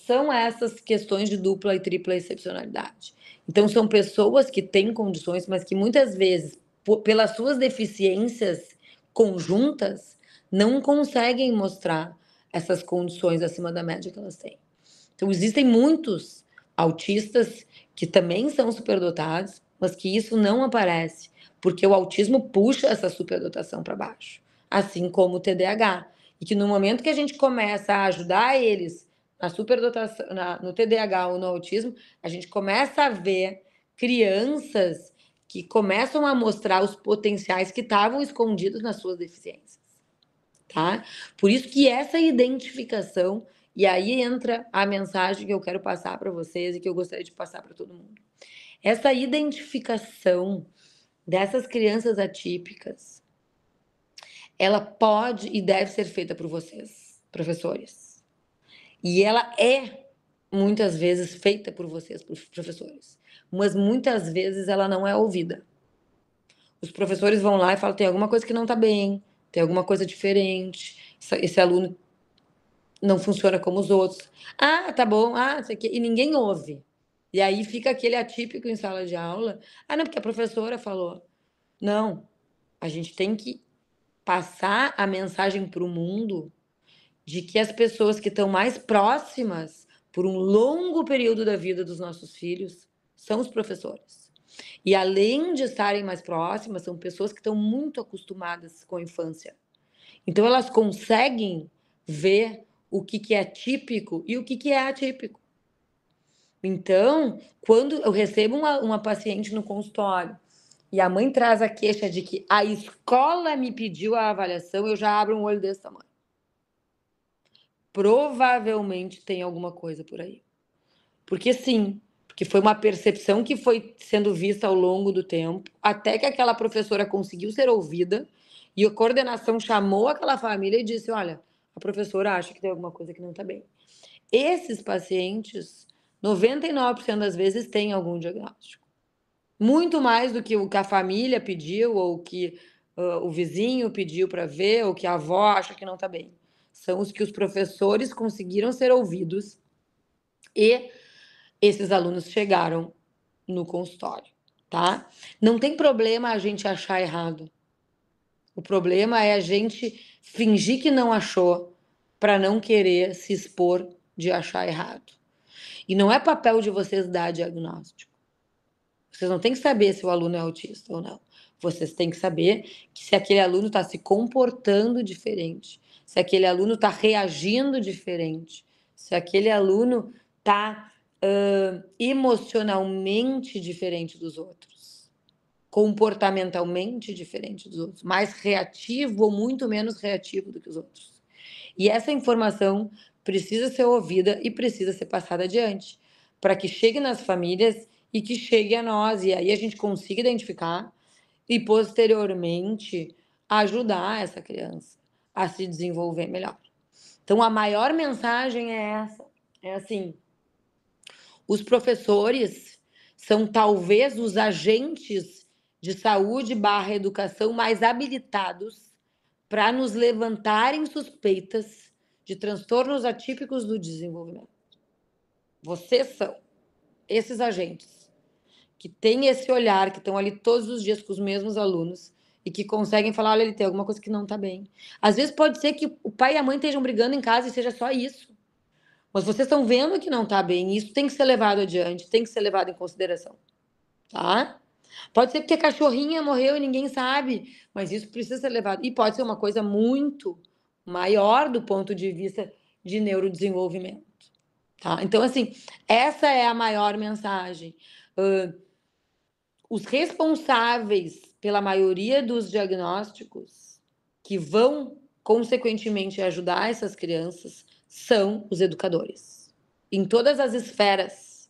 [SPEAKER 4] são essas questões de dupla e tripla excepcionalidade. Então, são pessoas que têm condições, mas que muitas vezes, pelas suas deficiências conjuntas, não conseguem mostrar essas condições acima da média que elas têm. Então, existem muitos autistas que também são superdotados, mas que isso não aparece, porque o autismo puxa essa superdotação para baixo, assim como o TDAH. E que no momento que a gente começa a ajudar eles na superdotação, no TDAH ou no autismo, a gente começa a ver crianças que começam a mostrar os potenciais que estavam escondidos nas suas deficiências, tá? Por isso que essa identificação, e aí entra a mensagem que eu quero passar para vocês e que eu gostaria de passar para todo mundo. Essa identificação dessas crianças atípicas, ela pode e deve ser feita por vocês, professores. E ela é, muitas vezes, feita por vocês, professores. Mas muitas vezes ela não é ouvida. Os professores vão lá e falam, tem alguma coisa que não está bem, tem alguma coisa diferente, esse aluno não funciona como os outros. Ah, tá bom, isso aqui. E ninguém ouve. E aí fica aquele atípico em sala de aula. Ah, não, porque a professora falou. Não, a gente tem que passar a mensagem para o mundo de que as pessoas que estão mais próximas por um longo período da vida dos nossos filhos são os professores. E além de estarem mais próximas, são pessoas que estão muito acostumadas com a infância. Então, elas conseguem ver o que é típico e o que é atípico. Então, quando eu recebo uma paciente no consultório e a mãe traz a queixa de que a escola me pediu a avaliação, eu já abro um olho desse tamanho. Provavelmente tem alguma coisa por aí. Porque sim, porque foi uma percepção que foi sendo vista ao longo do tempo, até que aquela professora conseguiu ser ouvida e a coordenação chamou aquela família e disse: olha, a professora acha que tem alguma coisa que não está bem. Esses pacientes, 99% das vezes, têm algum diagnóstico. Muito mais do que o que a família pediu, ou o que o vizinho pediu para ver, ou que a avó acha que não está bem. São os que os professores conseguiram ser ouvidos e esses alunos chegaram no consultório, tá? Não tem problema a gente achar errado. O problema é a gente fingir que não achou para não querer se expor de achar errado. E não é papel de vocês dar diagnóstico. Vocês não têm que saber se o aluno é autista ou não. Vocês têm que saber que se aquele aluno está se comportando diferente, se aquele aluno está reagindo diferente, se aquele aluno está emocionalmente diferente dos outros, comportamentalmente diferente dos outros, mais reativo ou muito menos reativo do que os outros. E essa informação precisa ser ouvida e precisa ser passada adiante, para que chegue nas famílias e que chegue a nós, e aí a gente consiga identificar e, posteriormente, ajudar essa criança a se desenvolver melhor. Então, a maior mensagem é essa, é assim, os professores são talvez os agentes de saúde / educação mais habilitados para nos levantarem suspeitas de transtornos atípicos do desenvolvimento. Vocês são esses agentes que têm esse olhar, que estão ali todos os dias com os mesmos alunos e que conseguem falar: olha, ele tem alguma coisa que não está bem. Às vezes pode ser que o pai e a mãe estejam brigando em casa e seja só isso. Mas vocês estão vendo que não está bem, e isso tem que ser levado adiante, tem que ser levado em consideração, tá? Pode ser porque a cachorrinha morreu e ninguém sabe, mas isso precisa ser levado. E pode ser uma coisa muito maior do ponto de vista de neurodesenvolvimento, tá? Então, assim, essa é a maior mensagem. Os responsáveis pela maioria dos diagnósticos que vão, consequentemente, ajudar essas crianças são os educadores. Em todas as esferas,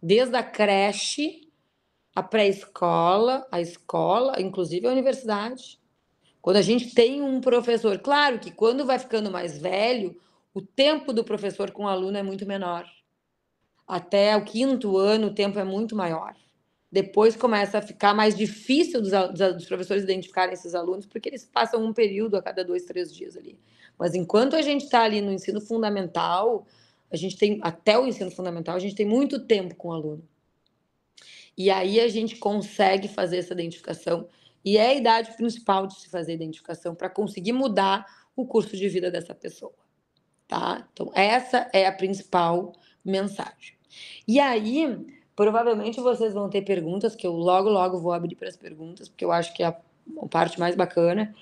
[SPEAKER 4] desde a creche, a pré-escola, a escola, inclusive a universidade. Quando a gente tem um professor, claro que quando vai ficando mais velho, o tempo do professor com o aluno é muito menor. Até o 5º ano, o tempo é muito maior. Depois começa a ficar mais difícil dos professores identificarem esses alunos, porque eles passam um período a cada 2, 3 dias ali. Mas enquanto a gente está ali no ensino fundamental, a gente tem, até o ensino fundamental, a gente tem muito tempo com o aluno. E aí a gente consegue fazer essa identificação, e é a idade principal de se fazer a identificação para conseguir mudar o curso de vida dessa pessoa, tá? Então, essa é a principal mensagem. E aí, provavelmente vocês vão ter perguntas, que eu logo vou abrir para as perguntas, porque eu acho que é a parte mais bacana,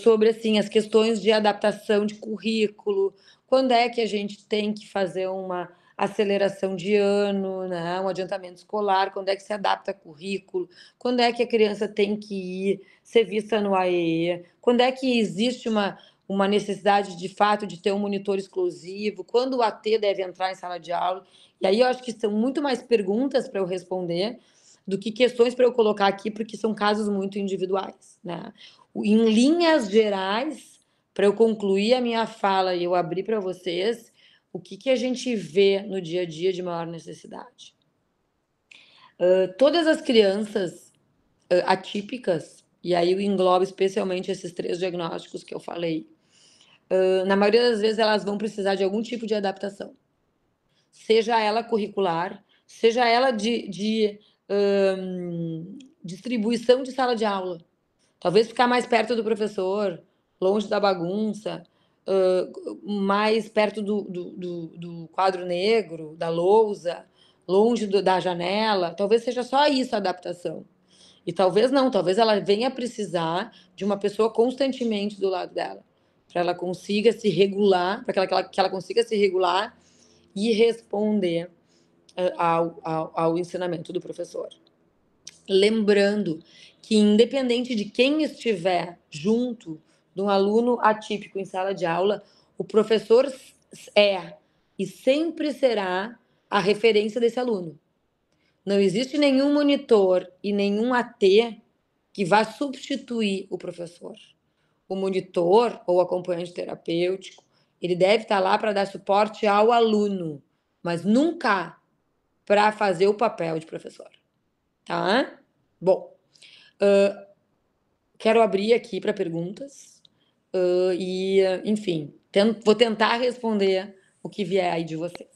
[SPEAKER 4] sobre, assim, as questões de adaptação de currículo, quando é que a gente tem que fazer uma aceleração de ano, né, um adiantamento escolar, quando é que se adapta currículo, quando é que a criança tem que ir ser vista no AEE, quando é que existe uma necessidade de fato de ter um monitor exclusivo, quando o AT deve entrar em sala de aula. E aí eu acho que são muito mais perguntas para eu responder do que questões para eu colocar aqui, porque são casos muito individuais, né? Em linhas gerais, para eu concluir a minha fala e eu abrir para vocês, o que a gente vê no dia a dia de maior necessidade? Todas as crianças atípicas, e aí eu englobo especialmente esses 3 diagnósticos que eu falei, na maioria das vezes elas vão precisar de algum tipo de adaptação. Seja ela curricular, seja ela de distribuição de sala de aula. Talvez ficar mais perto do professor, longe da bagunça, mais perto do quadro negro, da lousa, longe da janela. Talvez seja só isso a adaptação. E talvez não, talvez ela venha precisar de uma pessoa constantemente do lado dela, para ela consiga se regular, para que ela consiga se regular e responder ao ensinamento do professor. Lembrando que, independente de quem estiver junto de um aluno atípico em sala de aula, o professor é e sempre será a referência desse aluno. Não existe nenhum monitor e nenhum AT que vá substituir o professor. O monitor ou acompanhante terapêutico, ele deve estar lá para dar suporte ao aluno, mas nunca para fazer o papel de professor, tá? Bom, quero abrir aqui para perguntas e, enfim, vou tentar responder o que vier aí de vocês.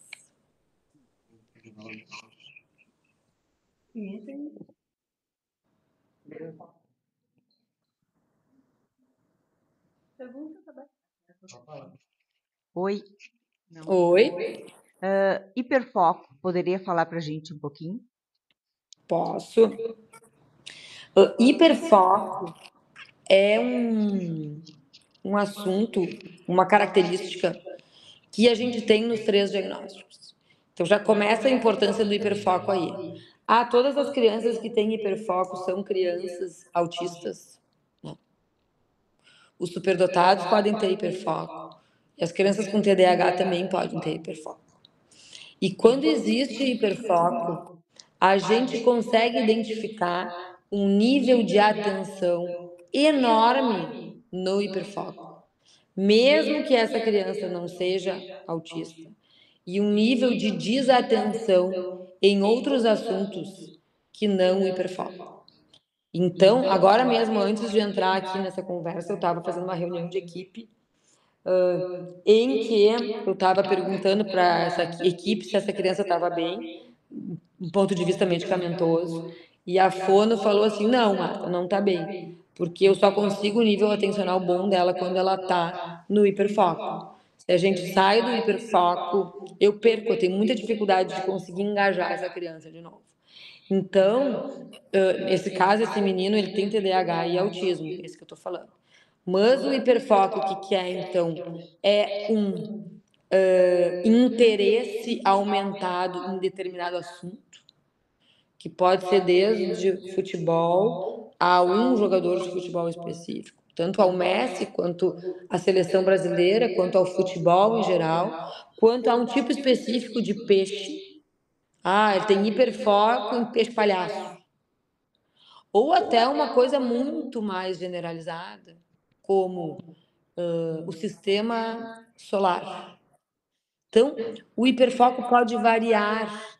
[SPEAKER 6] Oi.
[SPEAKER 4] Oi.
[SPEAKER 6] Hiperfoco, poderia falar para a gente um pouquinho?
[SPEAKER 4] Posso. Hiperfoco é um assunto, uma característica que a gente tem nos 3 diagnósticos. Então já começa a importância do hiperfoco aí. Todas as crianças que têm hiperfoco são crianças autistas? Não. Os superdotados podem ter hiperfoco. E as crianças com TDAH também podem ter hiperfoco. E quando existe hiperfoco, a gente consegue identificar um nível de atenção enorme no hiperfoco, mesmo que essa criança não seja autista, e um nível de desatenção em outros assuntos que não o hiperfoco. Então, agora mesmo, antes de entrar aqui nessa conversa, eu estava fazendo uma reunião de equipe em que eu estava perguntando para essa equipe se essa criança estava bem, do ponto de vista medicamentoso, e a fono falou assim, não, Marta, não está bem, porque eu só consigo o nível atencional bom dela quando ela está no hiperfoco. Se a gente sai do hiperfoco, eu perco, eu tenho muita dificuldade de conseguir engajar essa criança de novo. Então, nesse caso, esse menino, ele tem TDAH e autismo, esse que eu estou falando. Mas o hiperfoco, o que é, então? É um interesse aumentado em determinado assunto, que pode ser desde futebol a um jogador de futebol específico, tanto ao Messi, quanto à seleção brasileira, quanto ao futebol em geral, quanto a um tipo específico de peixe. Ele tem hiperfoco em peixe palhaço. Ou até uma coisa muito mais generalizada, como o sistema solar. Então, o hiperfoco pode variar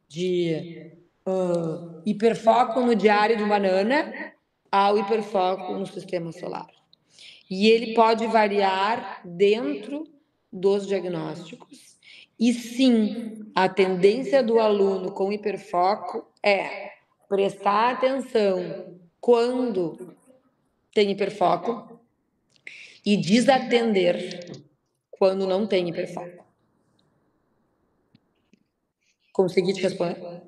[SPEAKER 4] de hiperfoco no diário de banana ao hiperfoco no sistema solar. E ele pode variar dentro dos diagnósticos. E sim, a tendência do aluno com hiperfoco é prestar atenção quando tem hiperfoco e desatender quando não tem hiperfoco. Consegui te responder?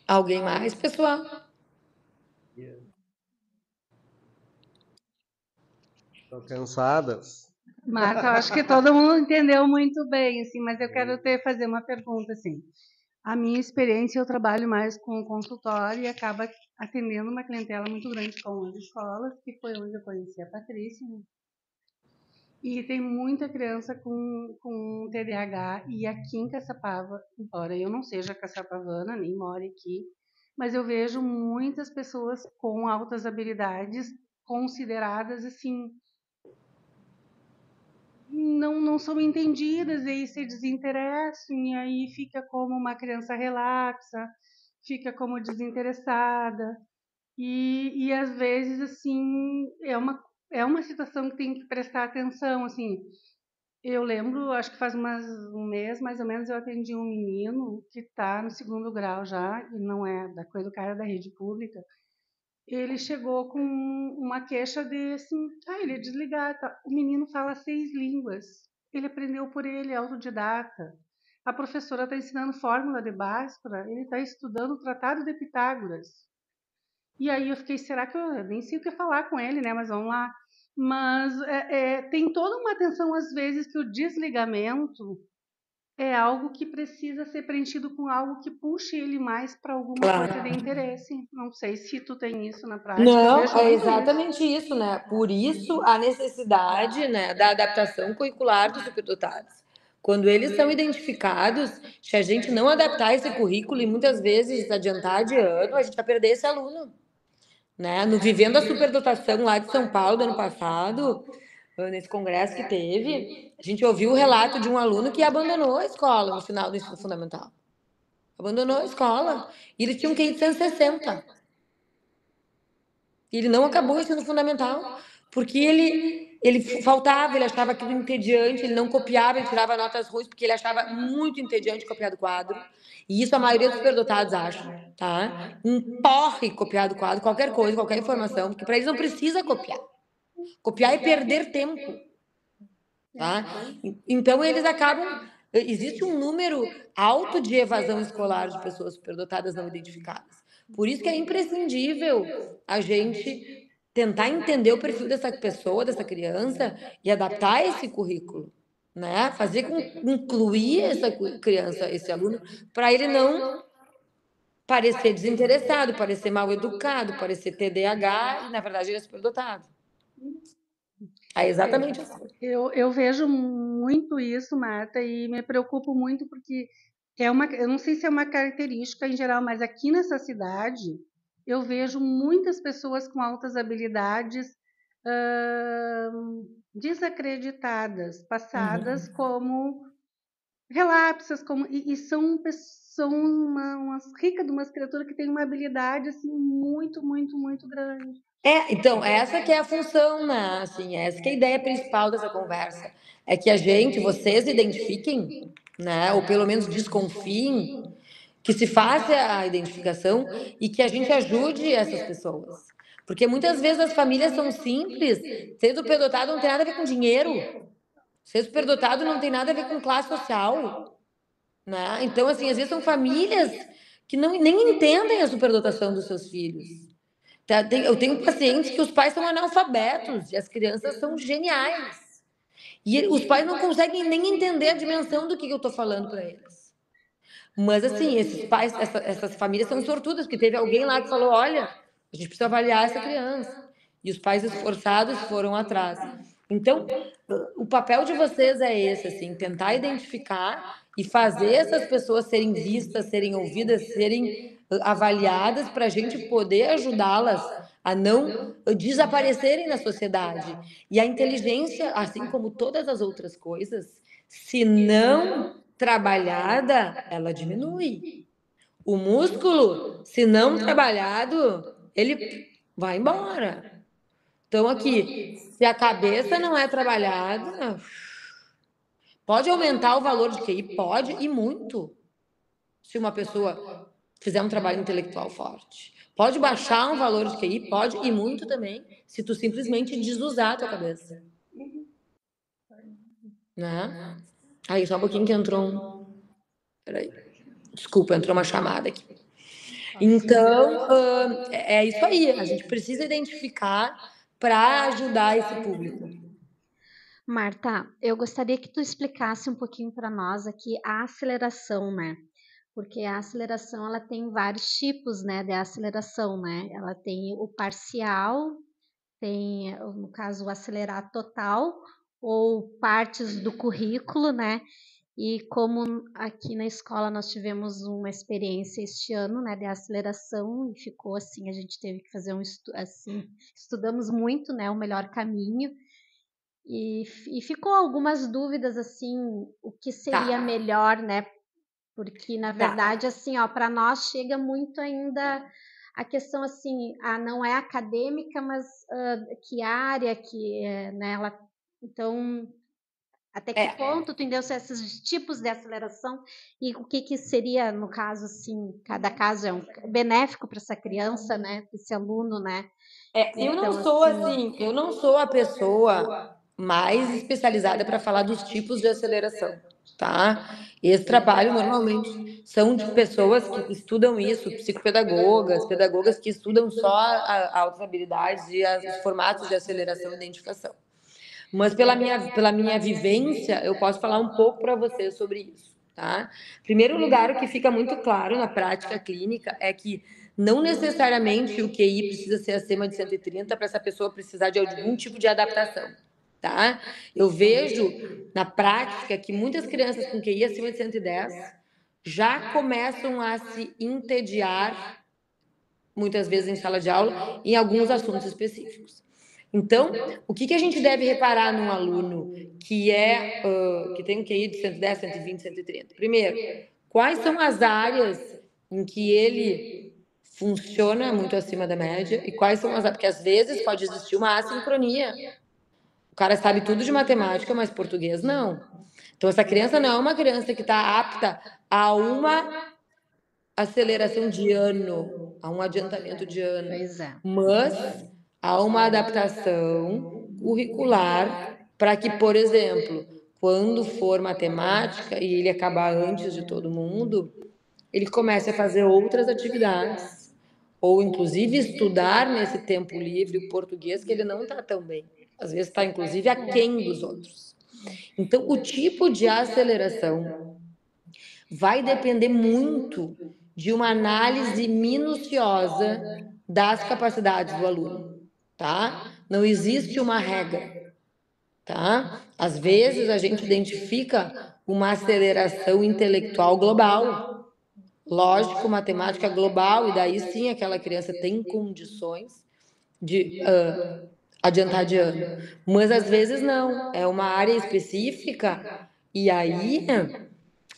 [SPEAKER 4] Alguém mais, pessoal?
[SPEAKER 2] Estão cansadas?
[SPEAKER 3] Marta, eu acho que todo mundo entendeu muito bem, assim, mas eu quero fazer uma pergunta, assim. A minha experiência, eu trabalho mais com consultório e acaba atendendo uma clientela muito grande com as escolas, que foi onde eu conheci a Patrícia. Né? E tem muita criança com TDAH, e aqui em Caçapava, embora eu não seja caçapavana, nem more aqui, mas eu vejo muitas pessoas com altas habilidades consideradas, assim, não são entendidas, e aí se desinteressam, e aí fica como uma criança relapsa, fica como desinteressada, e às vezes, assim, é uma situação que tem que prestar atenção, assim. Eu lembro, acho que faz um mês, mais ou menos, eu atendi um menino que está no 2º grau já, e não é da coisa do cara da rede pública. Ele chegou com uma queixa de, assim, ele é desligado. Tá? O menino fala 6 línguas. Ele aprendeu por ele, é autodidata. A professora está ensinando fórmula de Bhaskara, ele está estudando o Tratado de Pitágoras. E aí eu fiquei, será que eu nem sei o que falar com ele, né? Mas vamos lá. Mas tem toda uma atenção, às vezes, que o desligamento é algo que precisa ser preenchido com algo que puxe ele mais para alguma coisa de interesse. Não sei se tu tem isso na prática.
[SPEAKER 4] Não, é exatamente isso, né? Por isso a necessidade, né, da adaptação curricular dos superdotados. Quando eles são identificados, se a gente não adaptar esse currículo e muitas vezes adiantar de ano, a gente vai perder esse aluno. Né? No Vivendo a Superdotação lá de São Paulo, do ano passado, nesse congresso que teve, a gente ouviu o relato de um aluno que abandonou a escola no final do ensino fundamental. Abandonou a escola. E ele tinha um QI de 160. E ele não acabou o ensino fundamental, porque ele faltava, ele achava aquilo entediante, ele não copiava, ele tirava notas ruins, porque ele achava muito entediante copiar do quadro. E isso a maioria dos superdotados acha, tá? Um porre copiar do quadro, qualquer coisa, qualquer informação, porque para eles não precisa copiar. Copiar é perder tempo, tá? Então eles acabam... Existe um número alto de evasão escolar de pessoas superdotadas não identificadas. Por isso que é imprescindível a gente tentar entender o perfil dessa pessoa, dessa criança, e adaptar esse currículo, né? Fazer com incluir essa criança, esse aluno, para ele não parecer desinteressado, parecer mal educado, parecer TDAH, e na verdade ele é superdotado. É exatamente assim.
[SPEAKER 3] Eu vejo muito isso, Marta, e me preocupo muito porque eu não sei se é uma característica em geral, mas aqui nessa cidade eu vejo muitas pessoas com altas habilidades desacreditadas, passadas como relapsas, e são umas ricas de umas criaturas que têm uma habilidade assim muito, muito, muito grande.
[SPEAKER 4] Então, essa que é a função, né? Assim, essa que é a ideia principal dessa conversa. É que vocês identifiquem, né? Ou pelo menos desconfiem, que se faça a identificação e que a gente ajude essas pessoas. Porque muitas vezes as famílias são simples, ser superdotado não tem nada a ver com dinheiro. Ser superdotado não tem nada a ver com classe social, né? Então, assim, às vezes são famílias que nem entendem a superdotação dos seus filhos. Eu tenho pacientes que os pais são analfabetos e as crianças são geniais. E os pais não conseguem nem entender a dimensão do que eu estou falando para eles. Mas, assim, esses pais, essas famílias são sortudas, porque teve alguém lá que falou, olha, a gente precisa avaliar essa criança. E os pais esforçados foram atrás. Então, o papel de vocês é esse, assim, tentar identificar e fazer essas pessoas serem vistas, serem ouvidas, serem avaliadas para a gente poder ajudá-las a não desaparecerem na sociedade. E a inteligência, assim como todas as outras coisas, se não trabalhada, ela diminui. O músculo, se não trabalhado, ele vai embora. Então, aqui, se a cabeça não é trabalhada, pode aumentar o valor de QI? Pode, e muito. Se uma pessoa fizer um trabalho intelectual forte. Pode baixar um valor de QI? Pode, e muito também, se tu simplesmente desusar a tua cabeça. Né? Aí, só um pouquinho que entrou um... Peraí. Desculpa, entrou uma chamada aqui. Então, é isso aí. A gente precisa identificar para ajudar esse público.
[SPEAKER 5] Marta, eu gostaria que tu explicasse um pouquinho para nós aqui a aceleração, né? Porque a aceleração, ela tem vários tipos, né, de aceleração, né? Ela tem o parcial, tem, no caso, o acelerar total, ou partes do currículo, né? E como aqui na escola nós tivemos uma experiência este ano, né, de aceleração, e ficou assim, a gente teve que fazer estudamos muito, né, o melhor caminho, e ficou algumas dúvidas, assim, o que seria melhor, né, porque, na verdade, assim, ó, para nós chega muito ainda a questão, assim, não é acadêmica, mas que área, né, ela... Então, até que ponto tu entendeu esses tipos de aceleração e o que seria, no caso, assim, cada caso é benéfico para essa criança, né, para esse aluno, né?
[SPEAKER 4] Eu não sou assim, eu não sou a pessoa mais especializada para falar dos tipos de aceleração, tá? Esse trabalho normalmente são de pessoas que estudam isso, psicopedagogas, pedagogas que estudam só altas habilidades e os formatos de aceleração e identificação. Mas pela minha vivência, eu posso falar um pouco para vocês sobre isso, tá? Primeiro lugar, o que fica muito claro na prática clínica é que não necessariamente o QI precisa ser acima de 130 para essa pessoa precisar de algum tipo de adaptação, tá? Eu vejo na prática que muitas crianças com QI acima de 110 já começam a se entediar, muitas vezes em sala de aula, em alguns assuntos específicos. Então, o que a gente deve reparar num aluno que tem um QI de 110, 120, 130? Primeiro, quais são as áreas em que ele funciona muito acima da média e quais são as áreas, porque às vezes pode existir uma assincronia. O cara sabe tudo de matemática, mas português não. Então, essa criança não é uma criança que está apta a uma aceleração de ano, a um adiantamento de ano, mas há uma adaptação curricular para que, por exemplo, quando for matemática e ele acabar antes de todo mundo, ele comece a fazer outras atividades, ou inclusive estudar nesse tempo livre o português que ele não está tão bem. Às vezes está, inclusive, aquém dos outros. Então, o tipo de aceleração vai depender muito de uma análise minuciosa das capacidades do aluno, tá? Não existe uma regra, tá? Às vezes a gente identifica uma aceleração intelectual global, lógico, matemática global, e daí sim aquela criança tem condições de adiantar de ano. Mas às vezes não, é uma área específica, e aí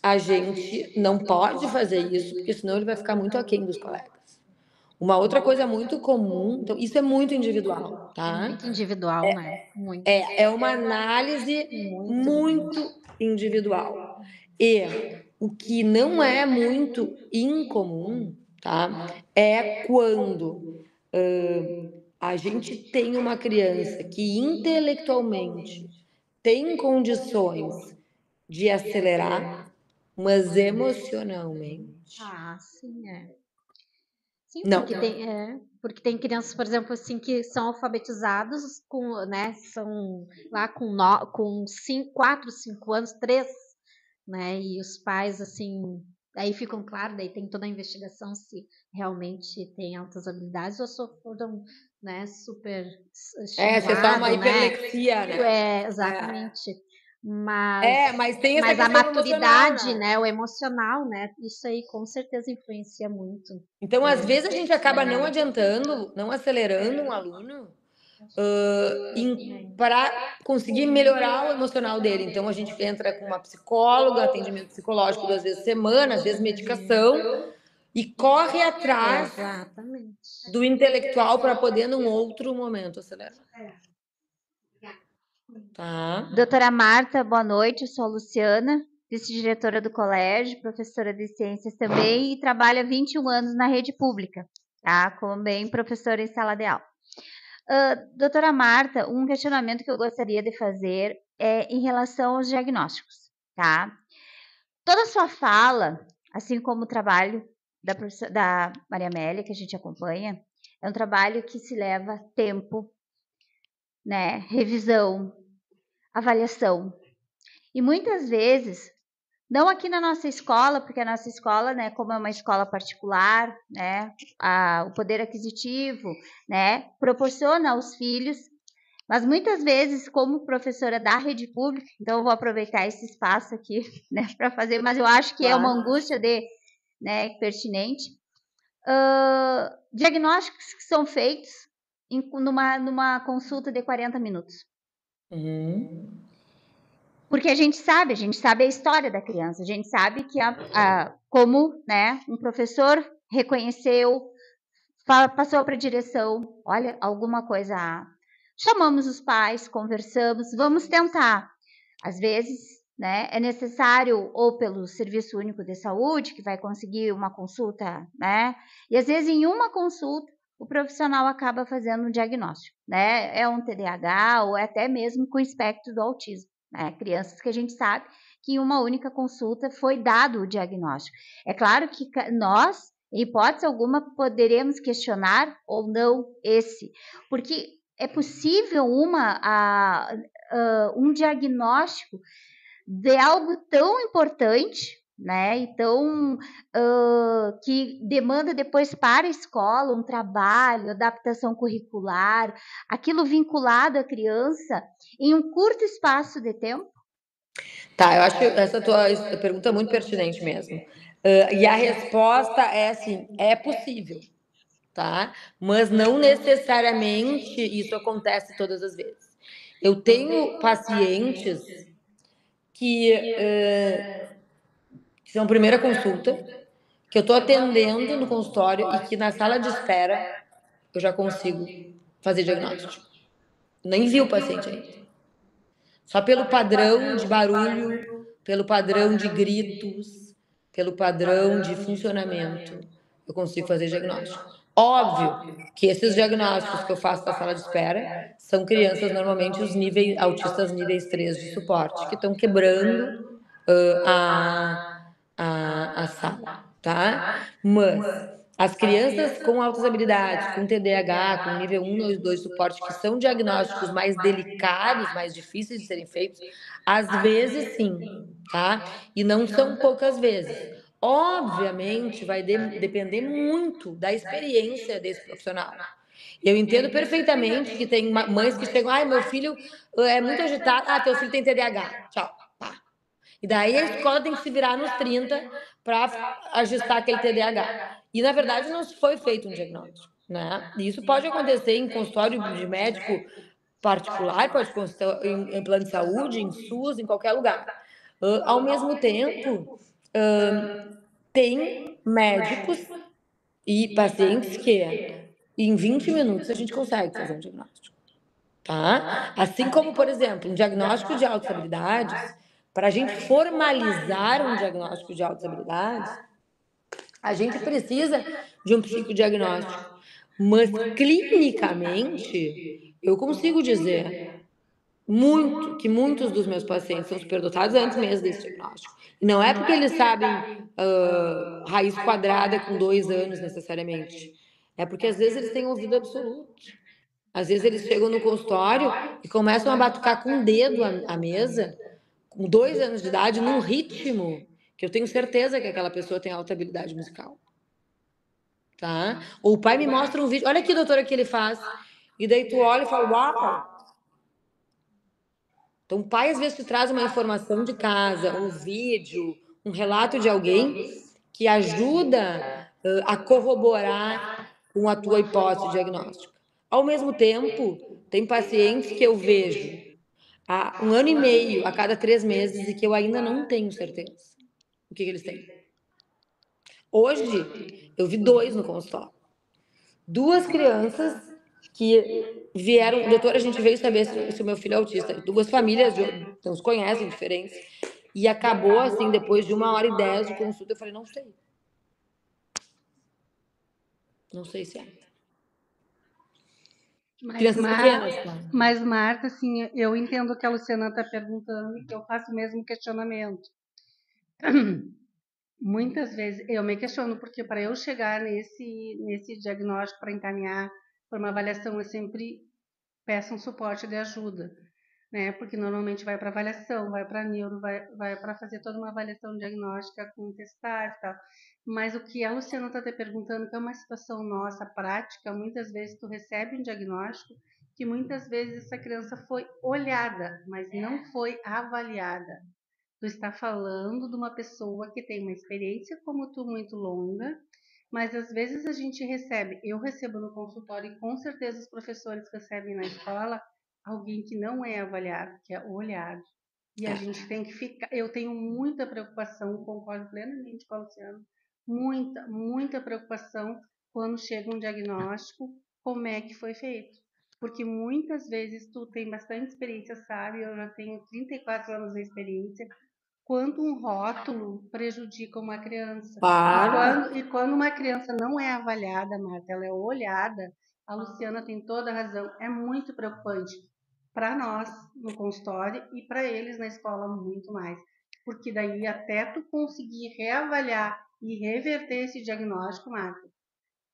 [SPEAKER 4] a gente não pode fazer isso, porque senão ele vai ficar muito aquém dos colegas. Uma outra coisa muito comum, então isso é muito individual, tá?
[SPEAKER 5] Muito individual, né? Muito.
[SPEAKER 4] É uma análise muito individual. E o que não é muito incomum, tá? É quando a gente tem uma criança que intelectualmente tem condições de acelerar, mas emocionalmente.
[SPEAKER 5] Ah, sim, é. Sim,
[SPEAKER 4] Não.
[SPEAKER 5] porque tem crianças, por exemplo, assim, que são alfabetizados com, né, são lá com 4, 5 anos, 3, né, e os pais, assim, aí ficam, claro, daí tem toda a investigação se realmente tem altas habilidades ou só foram, né, super
[SPEAKER 4] se é só uma hiperlexia, né?
[SPEAKER 5] Exatamente. Mas
[SPEAKER 4] tem essa
[SPEAKER 5] a maturidade, né, o emocional, né, isso aí com certeza influencia muito.
[SPEAKER 4] Então, às vezes a gente acaba não adiantando, não acelerando um aluno para conseguir melhorar o emocional dele. Então, a gente entra com uma psicóloga, atendimento psicológico 2 vezes por semana, às vezes medicação, e corre atrás do intelectual para poder, num outro momento, acelerar. Tá.
[SPEAKER 7] Doutora Marta, boa noite. Eu sou a Luciana, vice-diretora do colégio, professora de ciências também e trabalho há 21 anos na rede pública, tá? Como bem professora em sala de aula. Doutora Marta, um questionamento que eu gostaria de fazer é em relação aos diagnósticos, tá? Toda a sua fala, assim como o trabalho da Maria Amélia, que a gente acompanha, é um trabalho que se leva tempo, né? Revisão, avaliação. E muitas vezes, não aqui na nossa escola, porque a nossa escola, né, como é uma escola particular, né, o poder aquisitivo, né, proporciona aos filhos, mas muitas vezes, como professora da rede pública, então eu vou aproveitar esse espaço aqui, né, para fazer, mas eu acho que é uma angústia né, pertinente. Diagnósticos que são feitos numa consulta de 40 minutos. Porque a gente sabe a história da criança, a gente sabe que como, né, um professor reconheceu, passou para a direção, olha, alguma coisa, chamamos os pais, conversamos, vamos tentar. Às vezes, né, é necessário, ou pelo Serviço Único de Saúde, que vai conseguir uma consulta, né, e às vezes em uma consulta, o profissional acaba fazendo um diagnóstico, né, é um TDAH ou até mesmo com espectro do autismo. Crianças que a gente sabe que em uma única consulta foi dado o diagnóstico. É claro que nós, em hipótese alguma, poderemos questionar ou não porque é possível um diagnóstico de algo tão importante, né? Então, que demanda depois para a escola um trabalho, adaptação curricular, aquilo vinculado à criança em um curto espaço de tempo.
[SPEAKER 4] Tá, eu acho essa tua pergunta muito pertinente mesmo. E a resposta é assim, é possível, tá? Mas não necessariamente isso acontece todas as vezes. Eu tenho pacientes que são primeira consulta, que eu estou atendendo no consultório e que na sala de espera eu já consigo fazer diagnóstico. Nem vi o paciente ainda. Só pelo padrão de barulho, pelo padrão de gritos, pelo padrão de funcionamento, eu consigo fazer diagnóstico. Óbvio que esses diagnósticos que eu faço na sala de espera são crianças, normalmente, os níveis autistas níveis 3 de suporte, que estão quebrando a sala, tá? Mas as crianças com altas habilidades, com TDAH, com nível 1 ou 2 de suporte, que são diagnósticos mais delicados, mais difíceis de serem feitos, às vezes sim, tá? E não são poucas vezes. Obviamente, vai depender muito da experiência desse profissional. Eu entendo perfeitamente que tem mães que chegam, ai, meu filho é muito agitado, ah, teu filho tem TDAH, tchau, pá. E daí a escola tem que se virar nos 30 para ajustar aquele TDAH. E, na verdade, não foi feito um diagnóstico, né? E isso pode acontecer em consultório de médico particular, pode acontecer em plano de saúde, em SUS, em qualquer lugar. Ao mesmo tempo, tem médicos e pacientes que, em 20 minutos, a gente consegue fazer um diagnóstico, tá? Assim como, por exemplo, um diagnóstico de altas habilidades, para a gente formalizar um diagnóstico de altas habilidades, a gente precisa de um psicodiagnóstico. Mas, clinicamente, eu consigo dizer que muitos dos meus pacientes são superdotados antes mesmo desse diagnóstico. E não é porque eles sabem raiz quadrada com 2 anos, necessariamente. É porque, às vezes, eles têm ouvido absoluto. Às vezes, eles chegam no consultório e começam a batucar com o dedo a mesa, com 2 anos de idade, num ritmo que eu tenho certeza que aquela pessoa tem alta habilidade musical. Tá? Ou o pai me mostra um vídeo, olha aqui, doutora, que ele faz. E daí tu olha e fala, uau! Então, o pai às vezes te traz uma informação de casa, um vídeo, um relato de alguém que ajuda a corroborar com a tua hipótese diagnóstica. Ao mesmo tempo, tem pacientes que eu vejo há 1 ano e meio, a cada 3 meses, e que eu ainda não tenho certeza o que eles têm. Hoje, eu vi 2 no consultório. 2 crianças que vieram, doutora, a gente veio saber se o meu filho é autista. 2 famílias, não se conhecem, diferentes. E acabou assim, depois de 1h10 de consulta, eu falei, não sei. Não sei se é. Crianças pequenas, claro.
[SPEAKER 3] Mas, Marta, assim, eu entendo que a Luciana está perguntando e que eu faço o mesmo questionamento. Muitas vezes eu me questiono, porque para eu chegar nesse diagnóstico, para encaminhar para uma avaliação, eu sempre peço um suporte de ajuda, né? Porque normalmente vai para avaliação, vai para neuro, vai para fazer toda uma avaliação diagnóstica com testar e tal. Mas o que a Luciana está te perguntando, que é uma situação nossa, prática, muitas vezes tu recebe um diagnóstico que muitas vezes essa criança foi olhada, mas não foi avaliada. Tu está falando de uma pessoa que tem uma experiência como tu muito longa, mas às vezes a gente recebe, eu recebo no consultório e com certeza os professores recebem na escola, alguém que não é avaliado, que é olhado. E a gente tem que ficar, eu tenho muita preocupação, concordo plenamente com a Luciana, muita preocupação quando chega um diagnóstico, como é que foi feito. Porque muitas vezes tu tem bastante experiência, sabe? Eu já tenho 34 anos de experiência, quanto um rótulo prejudica uma criança.
[SPEAKER 4] Claro.
[SPEAKER 3] E quando uma criança não é avaliada, Marta, ela é olhada, a Luciana tem toda a razão, é muito preocupante para nós no consultório e para eles na escola muito mais. Porque daí até tu conseguir reavaliar e reverter esse diagnóstico, Marta,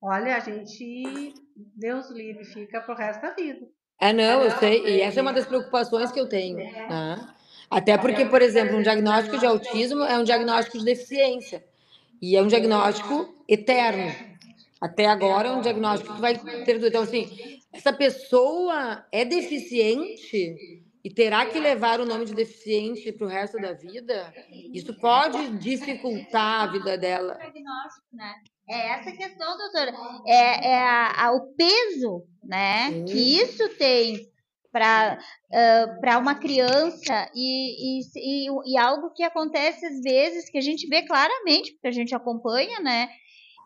[SPEAKER 3] olha, a gente, Deus livre, fica pro resto da vida.
[SPEAKER 4] Não, eu sei, e essa é uma das preocupações que eu tenho, né? Até porque, por exemplo, um diagnóstico de autismo é um diagnóstico de deficiência. E é um diagnóstico eterno. Até agora é um diagnóstico que vai ter. Então, assim, essa pessoa é deficiente e terá que levar o nome de deficiente para o resto da vida. Isso pode dificultar a vida dela.
[SPEAKER 7] Diagnóstico, né? É essa questão, doutora. O peso, né,
[SPEAKER 4] Sim.
[SPEAKER 7] que isso tem para uma criança e algo que acontece às vezes, que a gente vê claramente, porque a gente acompanha, né?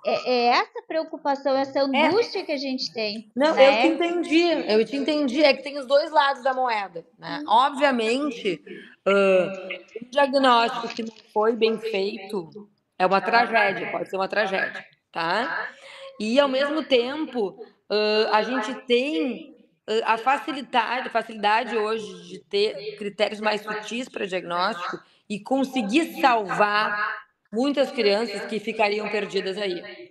[SPEAKER 7] É essa preocupação, essa angústia que a gente tem.
[SPEAKER 4] Não,
[SPEAKER 7] né?
[SPEAKER 4] eu te entendi. É que tem os dois lados da moeda, né? Obviamente, um diagnóstico que não foi bem feito é uma tragédia, pode ser uma tragédia, tá? E, ao mesmo tempo, a gente tem a facilidade hoje de ter critérios mais sutis para diagnóstico e conseguir salvar muitas crianças que ficariam perdidas aí.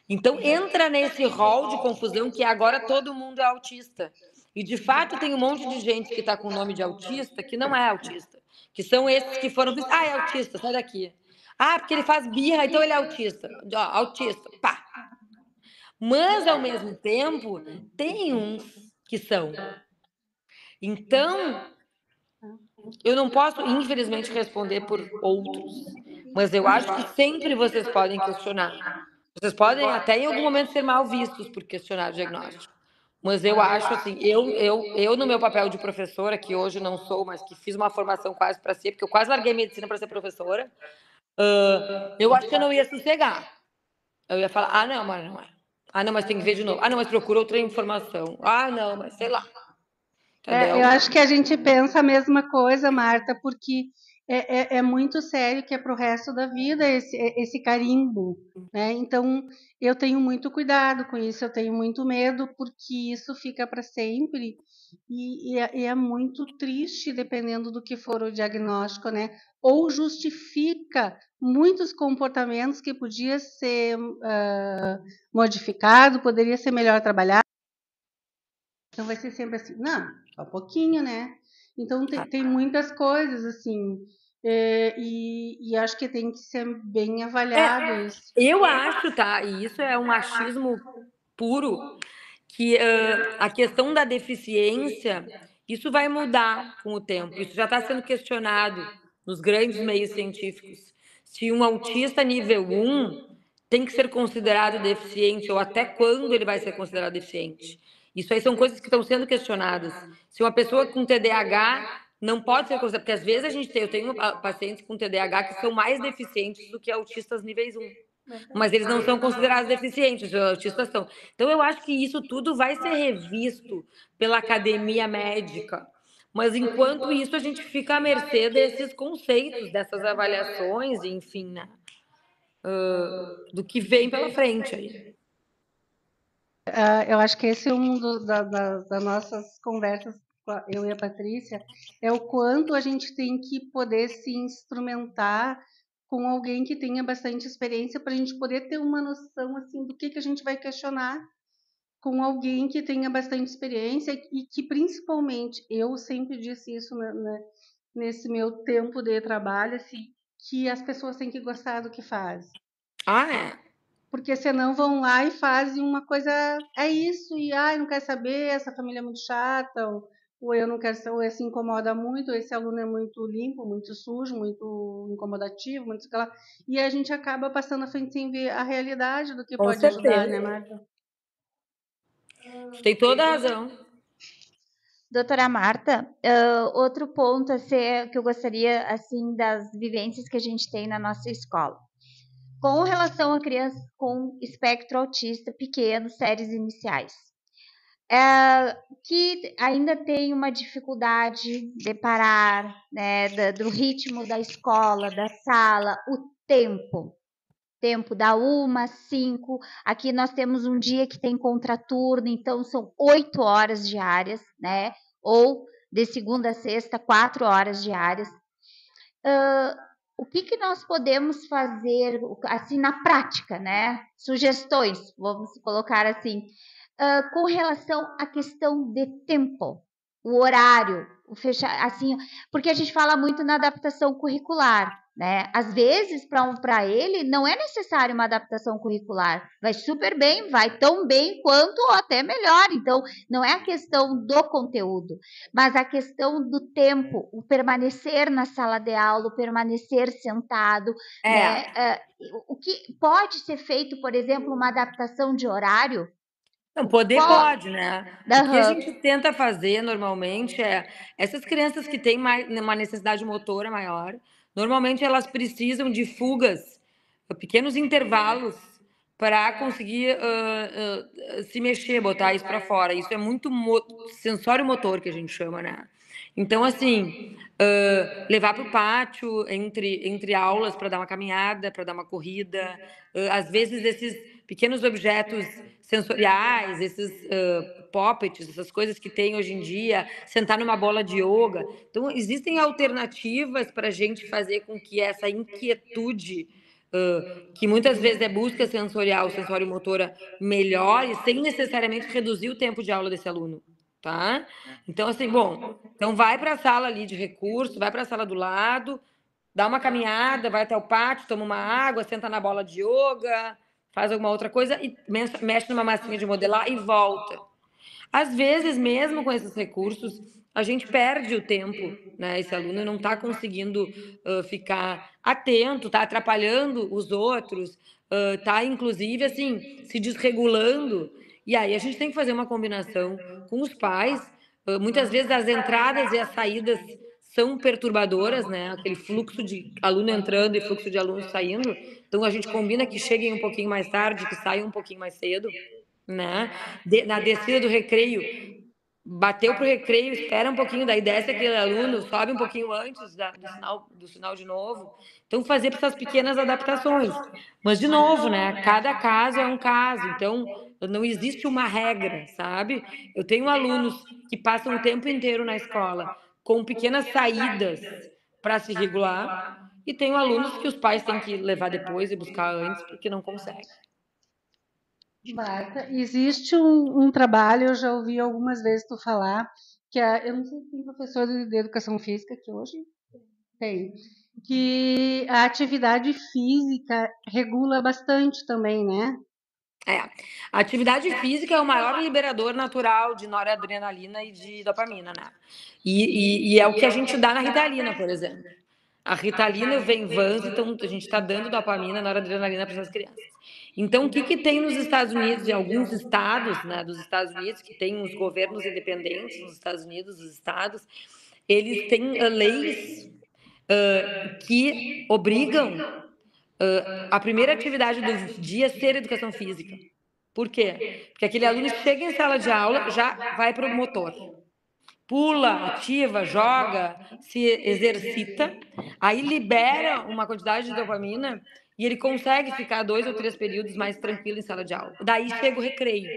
[SPEAKER 4] Então, entra nesse rol de confusão que agora todo mundo é autista. E, de fato, tem um monte de gente que está com o nome de autista que não é autista. Que são esses que foram... Ah, é autista, sai daqui. Ah, porque ele faz birra, então ele é autista. Ó, autista, pá. Mas, ao mesmo tempo, tem uns que são. Então, eu não posso, infelizmente, responder por outros. Mas eu acho que sempre vocês podem questionar. Vocês podem até em algum momento ser mal vistos por questionar o diagnóstico. Mas eu acho assim, eu no meu papel de professora, que hoje não sou, mas que fiz uma formação quase para ser, porque eu quase larguei medicina para ser professora, eu acho que eu não ia sossegar. Eu ia falar, ah, não, mas não é. Ah, não, mas tem que ver de novo. Ah, não, mas procura outra informação. Ah, não, mas sei lá. Entendeu?
[SPEAKER 3] Eu acho que a gente pensa a mesma coisa, Marta, porque é muito sério que é para o resto da vida esse carimbo, né? Então, eu tenho muito cuidado com isso, eu tenho muito medo, porque isso fica para sempre e é muito triste, dependendo do que for o diagnóstico, né? Ou justifica muitos comportamentos que podia ser modificado, poderia ser melhor trabalhado. Então vai ser sempre assim, não, só um pouquinho, né? Então tem muitas coisas assim, e acho que tem que ser bem avaliado isso.
[SPEAKER 4] Eu acho, tá? E isso é um achismo puro, que a questão da deficiência, isso vai mudar com o tempo. Isso já está sendo questionado nos grandes meios científicos. Se um autista nível 1 tem que ser considerado deficiente, ou até quando ele vai ser considerado deficiente. Isso aí são coisas que estão sendo questionadas. Se uma pessoa com TDAH não pode ser considerada, porque às vezes eu tenho pacientes com TDAH que são mais deficientes do que autistas níveis 1. Mas eles não são considerados deficientes, os autistas são. Então, eu acho que isso tudo vai ser revisto pela academia médica. Mas, enquanto isso, a gente fica à mercê desses conceitos, dessas avaliações, enfim, né? Do que vem pela frente aí.
[SPEAKER 3] Eu acho que esse é um das nossas conversas, eu e a Patrícia, é o quanto a gente tem que poder se instrumentar com alguém que tenha bastante experiência para a gente poder ter uma noção assim do que a gente vai questionar com alguém que tenha bastante experiência e que principalmente, eu sempre disse isso nesse meu tempo de trabalho, assim, que as pessoas têm que gostar do que fazem.
[SPEAKER 4] Ah, é?
[SPEAKER 3] Porque senão vão lá e fazem uma coisa, é isso, e não quer saber, essa família é muito chata, ou eu não quero, ou se incomoda muito, ou esse aluno é muito limpo, muito sujo, muito incomodativo, muito sei lá, e a gente acaba passando à frente sem ver a realidade do que
[SPEAKER 4] Com
[SPEAKER 3] pode
[SPEAKER 4] certeza.
[SPEAKER 3] ajudar, né, Marta?
[SPEAKER 4] Tem toda a razão.
[SPEAKER 7] Doutora Marta, outro ponto a ser, que eu gostaria, assim, das vivências que a gente tem na nossa escola. Com relação a crianças com espectro autista pequeno, séries iniciais, que ainda tem uma dificuldade de parar, né, do ritmo da escola, da sala, o tempo da 1 às 5. Aqui nós temos um dia que tem contraturno, então são 8 horas diárias, né? Ou de segunda a sexta, 4 horas diárias. O que nós podemos fazer, assim, na prática, né? Sugestões, vamos colocar assim, com relação à questão de tempo. o horário, o fechar, assim, porque a gente fala muito na adaptação curricular, né? Às vezes, para ele, não é necessário uma adaptação curricular. Vai super bem, vai tão bem quanto ou até melhor. Então, não é a questão do conteúdo, mas a questão do tempo, o permanecer na sala de aula, o permanecer sentado, né? O que pode ser feito, por exemplo, uma adaptação de horário?
[SPEAKER 4] Não, poder pode, né? O que a
[SPEAKER 7] Aham.
[SPEAKER 4] gente tenta fazer normalmente é essas crianças que têm uma necessidade motora maior, normalmente elas precisam de fugas, pequenos intervalos para conseguir se mexer, botar isso para fora. Isso é muito sensório motor que a gente chama, né? Então, assim, levar para o pátio entre aulas para dar uma caminhada, para dar uma corrida, às vezes esses pequenos objetos sensoriais, esses poppets, essas coisas que tem hoje em dia, sentar numa bola de yoga. Então, existem alternativas para a gente fazer com que essa inquietude, que muitas vezes é busca sensorial, sensório-motora, melhore, sem necessariamente reduzir o tempo de aula desse aluno. Tá? Então, assim, bom, então vai para a sala ali de recurso, vai para a sala do lado, dá uma caminhada, vai até o pátio, toma uma água, senta na bola de yoga, faz alguma outra coisa e mexe numa massinha de modelar e volta. Às vezes, mesmo com esses recursos, a gente perde o tempo, né? Esse aluno não está conseguindo ficar atento, está atrapalhando os outros, está, inclusive, assim, se desregulando. E aí a gente tem que fazer uma combinação com os pais. Muitas vezes as entradas e as saídas são perturbadoras, né? Aquele fluxo de aluno entrando e fluxo de aluno saindo. Então a gente combina que cheguem um pouquinho mais tarde, que saiam um pouquinho mais cedo, né? Na descida do recreio, bateu para o recreio, espera um pouquinho, daí desce aquele aluno, sobe um pouquinho antes do sinal de novo. Então, fazer essas pequenas adaptações. Mas, de novo, né? Cada caso é um caso, então não existe uma regra, sabe? Eu tenho alunos que passam o tempo inteiro na escola com pequenas saídas para se regular, e tenho alunos que os pais têm que levar depois e buscar antes, porque não conseguem.
[SPEAKER 3] Marta, existe um trabalho, eu já ouvi algumas vezes tu falar, que eu não sei se tem professor de educação física que hoje tem, que a atividade física regula bastante também, né?
[SPEAKER 4] A atividade física é o maior liberador natural de noradrenalina e de dopamina, né? E é o que a gente dá na Ritalina, por exemplo. A Ritalina e o Venvanse, então a gente está dando dopamina, noradrenalina para essas crianças. Então, o que tem nos Estados Unidos, em alguns estados, né, dos Estados Unidos, que tem os governos independentes nos Estados Unidos, os estados, eles têm leis que obrigam a primeira atividade do dia ser educação física. Por quê? Porque aquele aluno chega em sala de aula, já vai para o motor. Pula, ativa, joga, se exercita, aí libera uma quantidade de dopamina e ele consegue ficar 2 ou 3 períodos mais tranquilo em sala de aula. Daí chega o recreio.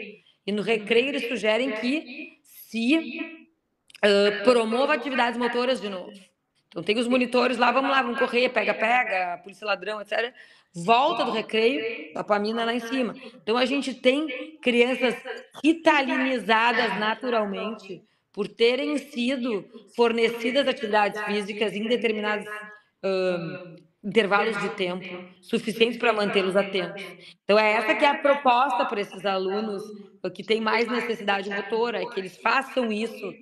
[SPEAKER 4] E no recreio eles sugerem que se promova atividades motoras de novo. Então tem os monitores lá, vamos correr, pega, polícia ladrão, etc. Volta do recreio, dopamina lá em cima. Então a gente tem crianças ritalinizadas naturalmente por terem sido fornecidas atividades físicas em determinados intervalos de tempo suficientes para mantê-los atentos. Então é essa que é a proposta para esses alunos que têm mais necessidade motora, é que eles façam isso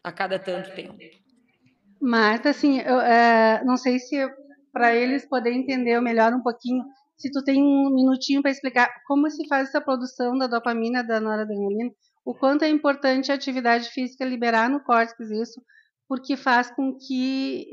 [SPEAKER 4] a cada tanto tempo.
[SPEAKER 3] Marta, assim, eu não sei se para eles poderem entender melhor um pouquinho, se tu tem um minutinho para explicar como se faz essa produção da dopamina, da noradrenalina, o quanto é importante a atividade física liberar no córtex isso, porque faz com que,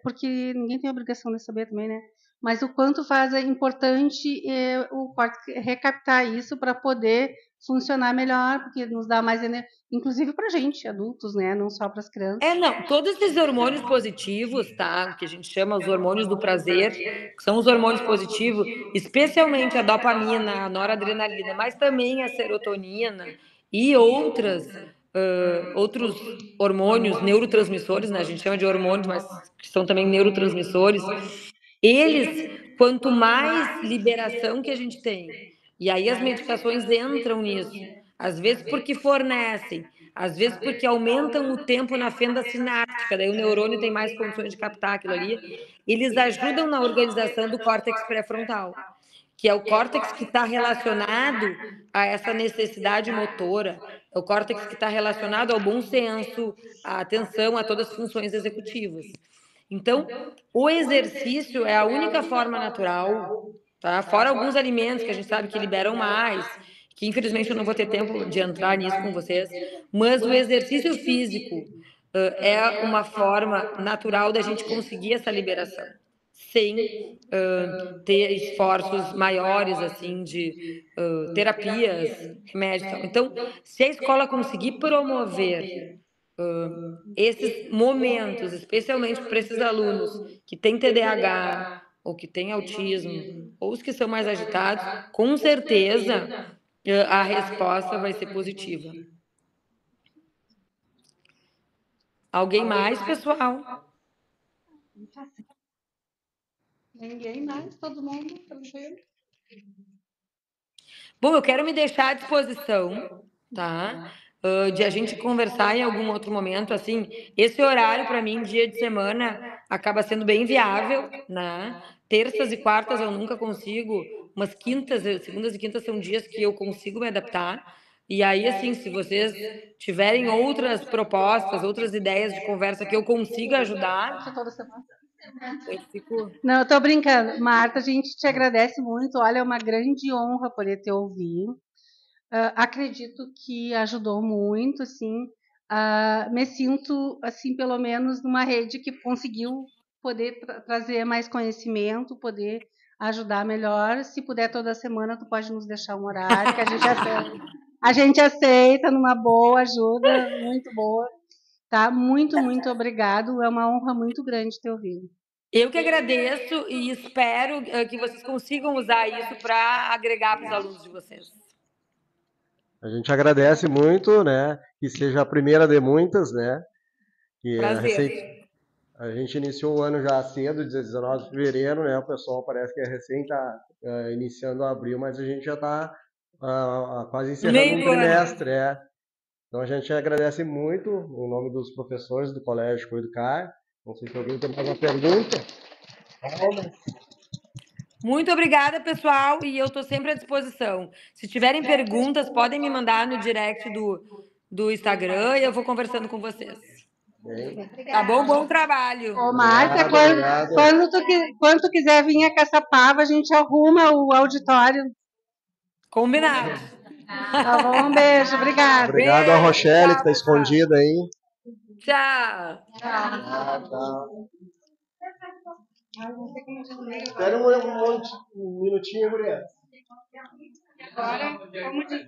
[SPEAKER 3] porque ninguém tem a obrigação de saber também, né? Mas o quanto faz é importante o córtex recaptar isso para poder funcionar melhor, porque nos dá mais energia, inclusive para a gente, adultos, né? Não só para as crianças.
[SPEAKER 4] Não, todos esses hormônios positivos, tá? Que a gente chama os hormônios do prazer, que são os hormônios positivos, especialmente a dopamina, a noradrenalina, mas também a serotonina e outros hormônios, neurotransmissores, né? A gente chama de hormônios, mas que são também neurotransmissores. Eles, quanto mais liberação que a gente tem, e aí as medicações entram nisso, às vezes porque fornecem Às vezes porque aumentam o tempo na fenda sináptica, daí o neurônio tem mais condições de captar aquilo ali. Eles ajudam na organização do córtex pré-frontal, que é o córtex que está relacionado a essa necessidade motora, é o córtex que está relacionado ao bom senso, à atenção, a todas as funções executivas. Então, o exercício é a única forma natural, tá? Fora alguns alimentos que a gente sabe que liberam mais, que infelizmente eu não vou ter tempo de entrar nisso com vocês, mas o exercício físico é uma forma natural da gente conseguir essa liberação, sem ter esforços maiores, assim, de terapias, remédios e tal. Então, se a escola conseguir promover esses momentos, especialmente para esses alunos que têm TDAH, ou que têm autismo, ou os que são mais agitados, com certeza a resposta vai ser positiva. Alguém mais, pessoal?
[SPEAKER 3] Ninguém mais? Todo mundo tranquilo?
[SPEAKER 4] Bom, eu quero me deixar à disposição, tá? De a gente conversar em algum outro momento, assim, esse horário para mim, dia de semana, acaba sendo bem viável, né? Terças e quartas eu nunca consigo, mas quintas, segundas e quintas são dias que eu consigo me adaptar. E aí, assim, se vocês tiverem outras propostas, outras ideias de conversa que eu consiga ajudar,
[SPEAKER 3] Toda semana.
[SPEAKER 4] eu fico...
[SPEAKER 3] Não, eu tô brincando. Marta, a gente te agradece muito. Olha, é uma grande honra poder te ouvir. Acredito que ajudou muito, assim. Me sinto, assim, pelo menos numa rede que conseguiu poder trazer mais conhecimento, poder ajudar melhor. Se puder toda semana, tu pode nos deixar um horário que a gente aceita. A gente aceita numa boa ajuda, muito boa. Tá? Muito, muito obrigado. É uma honra muito grande te ouvir.
[SPEAKER 4] Eu que agradeço e espero que vocês consigam usar isso para agregar para os alunos de vocês.
[SPEAKER 2] A gente agradece muito, né? Que seja a primeira de muitas, né? Que a gente iniciou o ano já cedo, 19 de fevereiro, né? O pessoal parece que é recém está iniciando abril, mas a gente já está quase encerrando um trimestre, Então a gente agradece muito, em nome dos professores do Colégio Coeducar. Não sei se alguém tem mais uma pergunta.
[SPEAKER 4] Muito obrigada, pessoal, e eu estou sempre à disposição. Se tiverem perguntas, podem me mandar no direct do Instagram e eu vou conversando com vocês.
[SPEAKER 2] Bem.
[SPEAKER 4] Tá bom? Bom trabalho.
[SPEAKER 3] Ô, Marta, quando tu quiser vir a Caçapava, a gente arruma o auditório.
[SPEAKER 4] Combinado.
[SPEAKER 3] Tá bom? Um beijo, obrigada.
[SPEAKER 2] Obrigado a Rochelle, que está escondida aí.
[SPEAKER 4] Tchau.
[SPEAKER 2] Tchau. Espera um minutinho, mulher.
[SPEAKER 3] Agora, como diz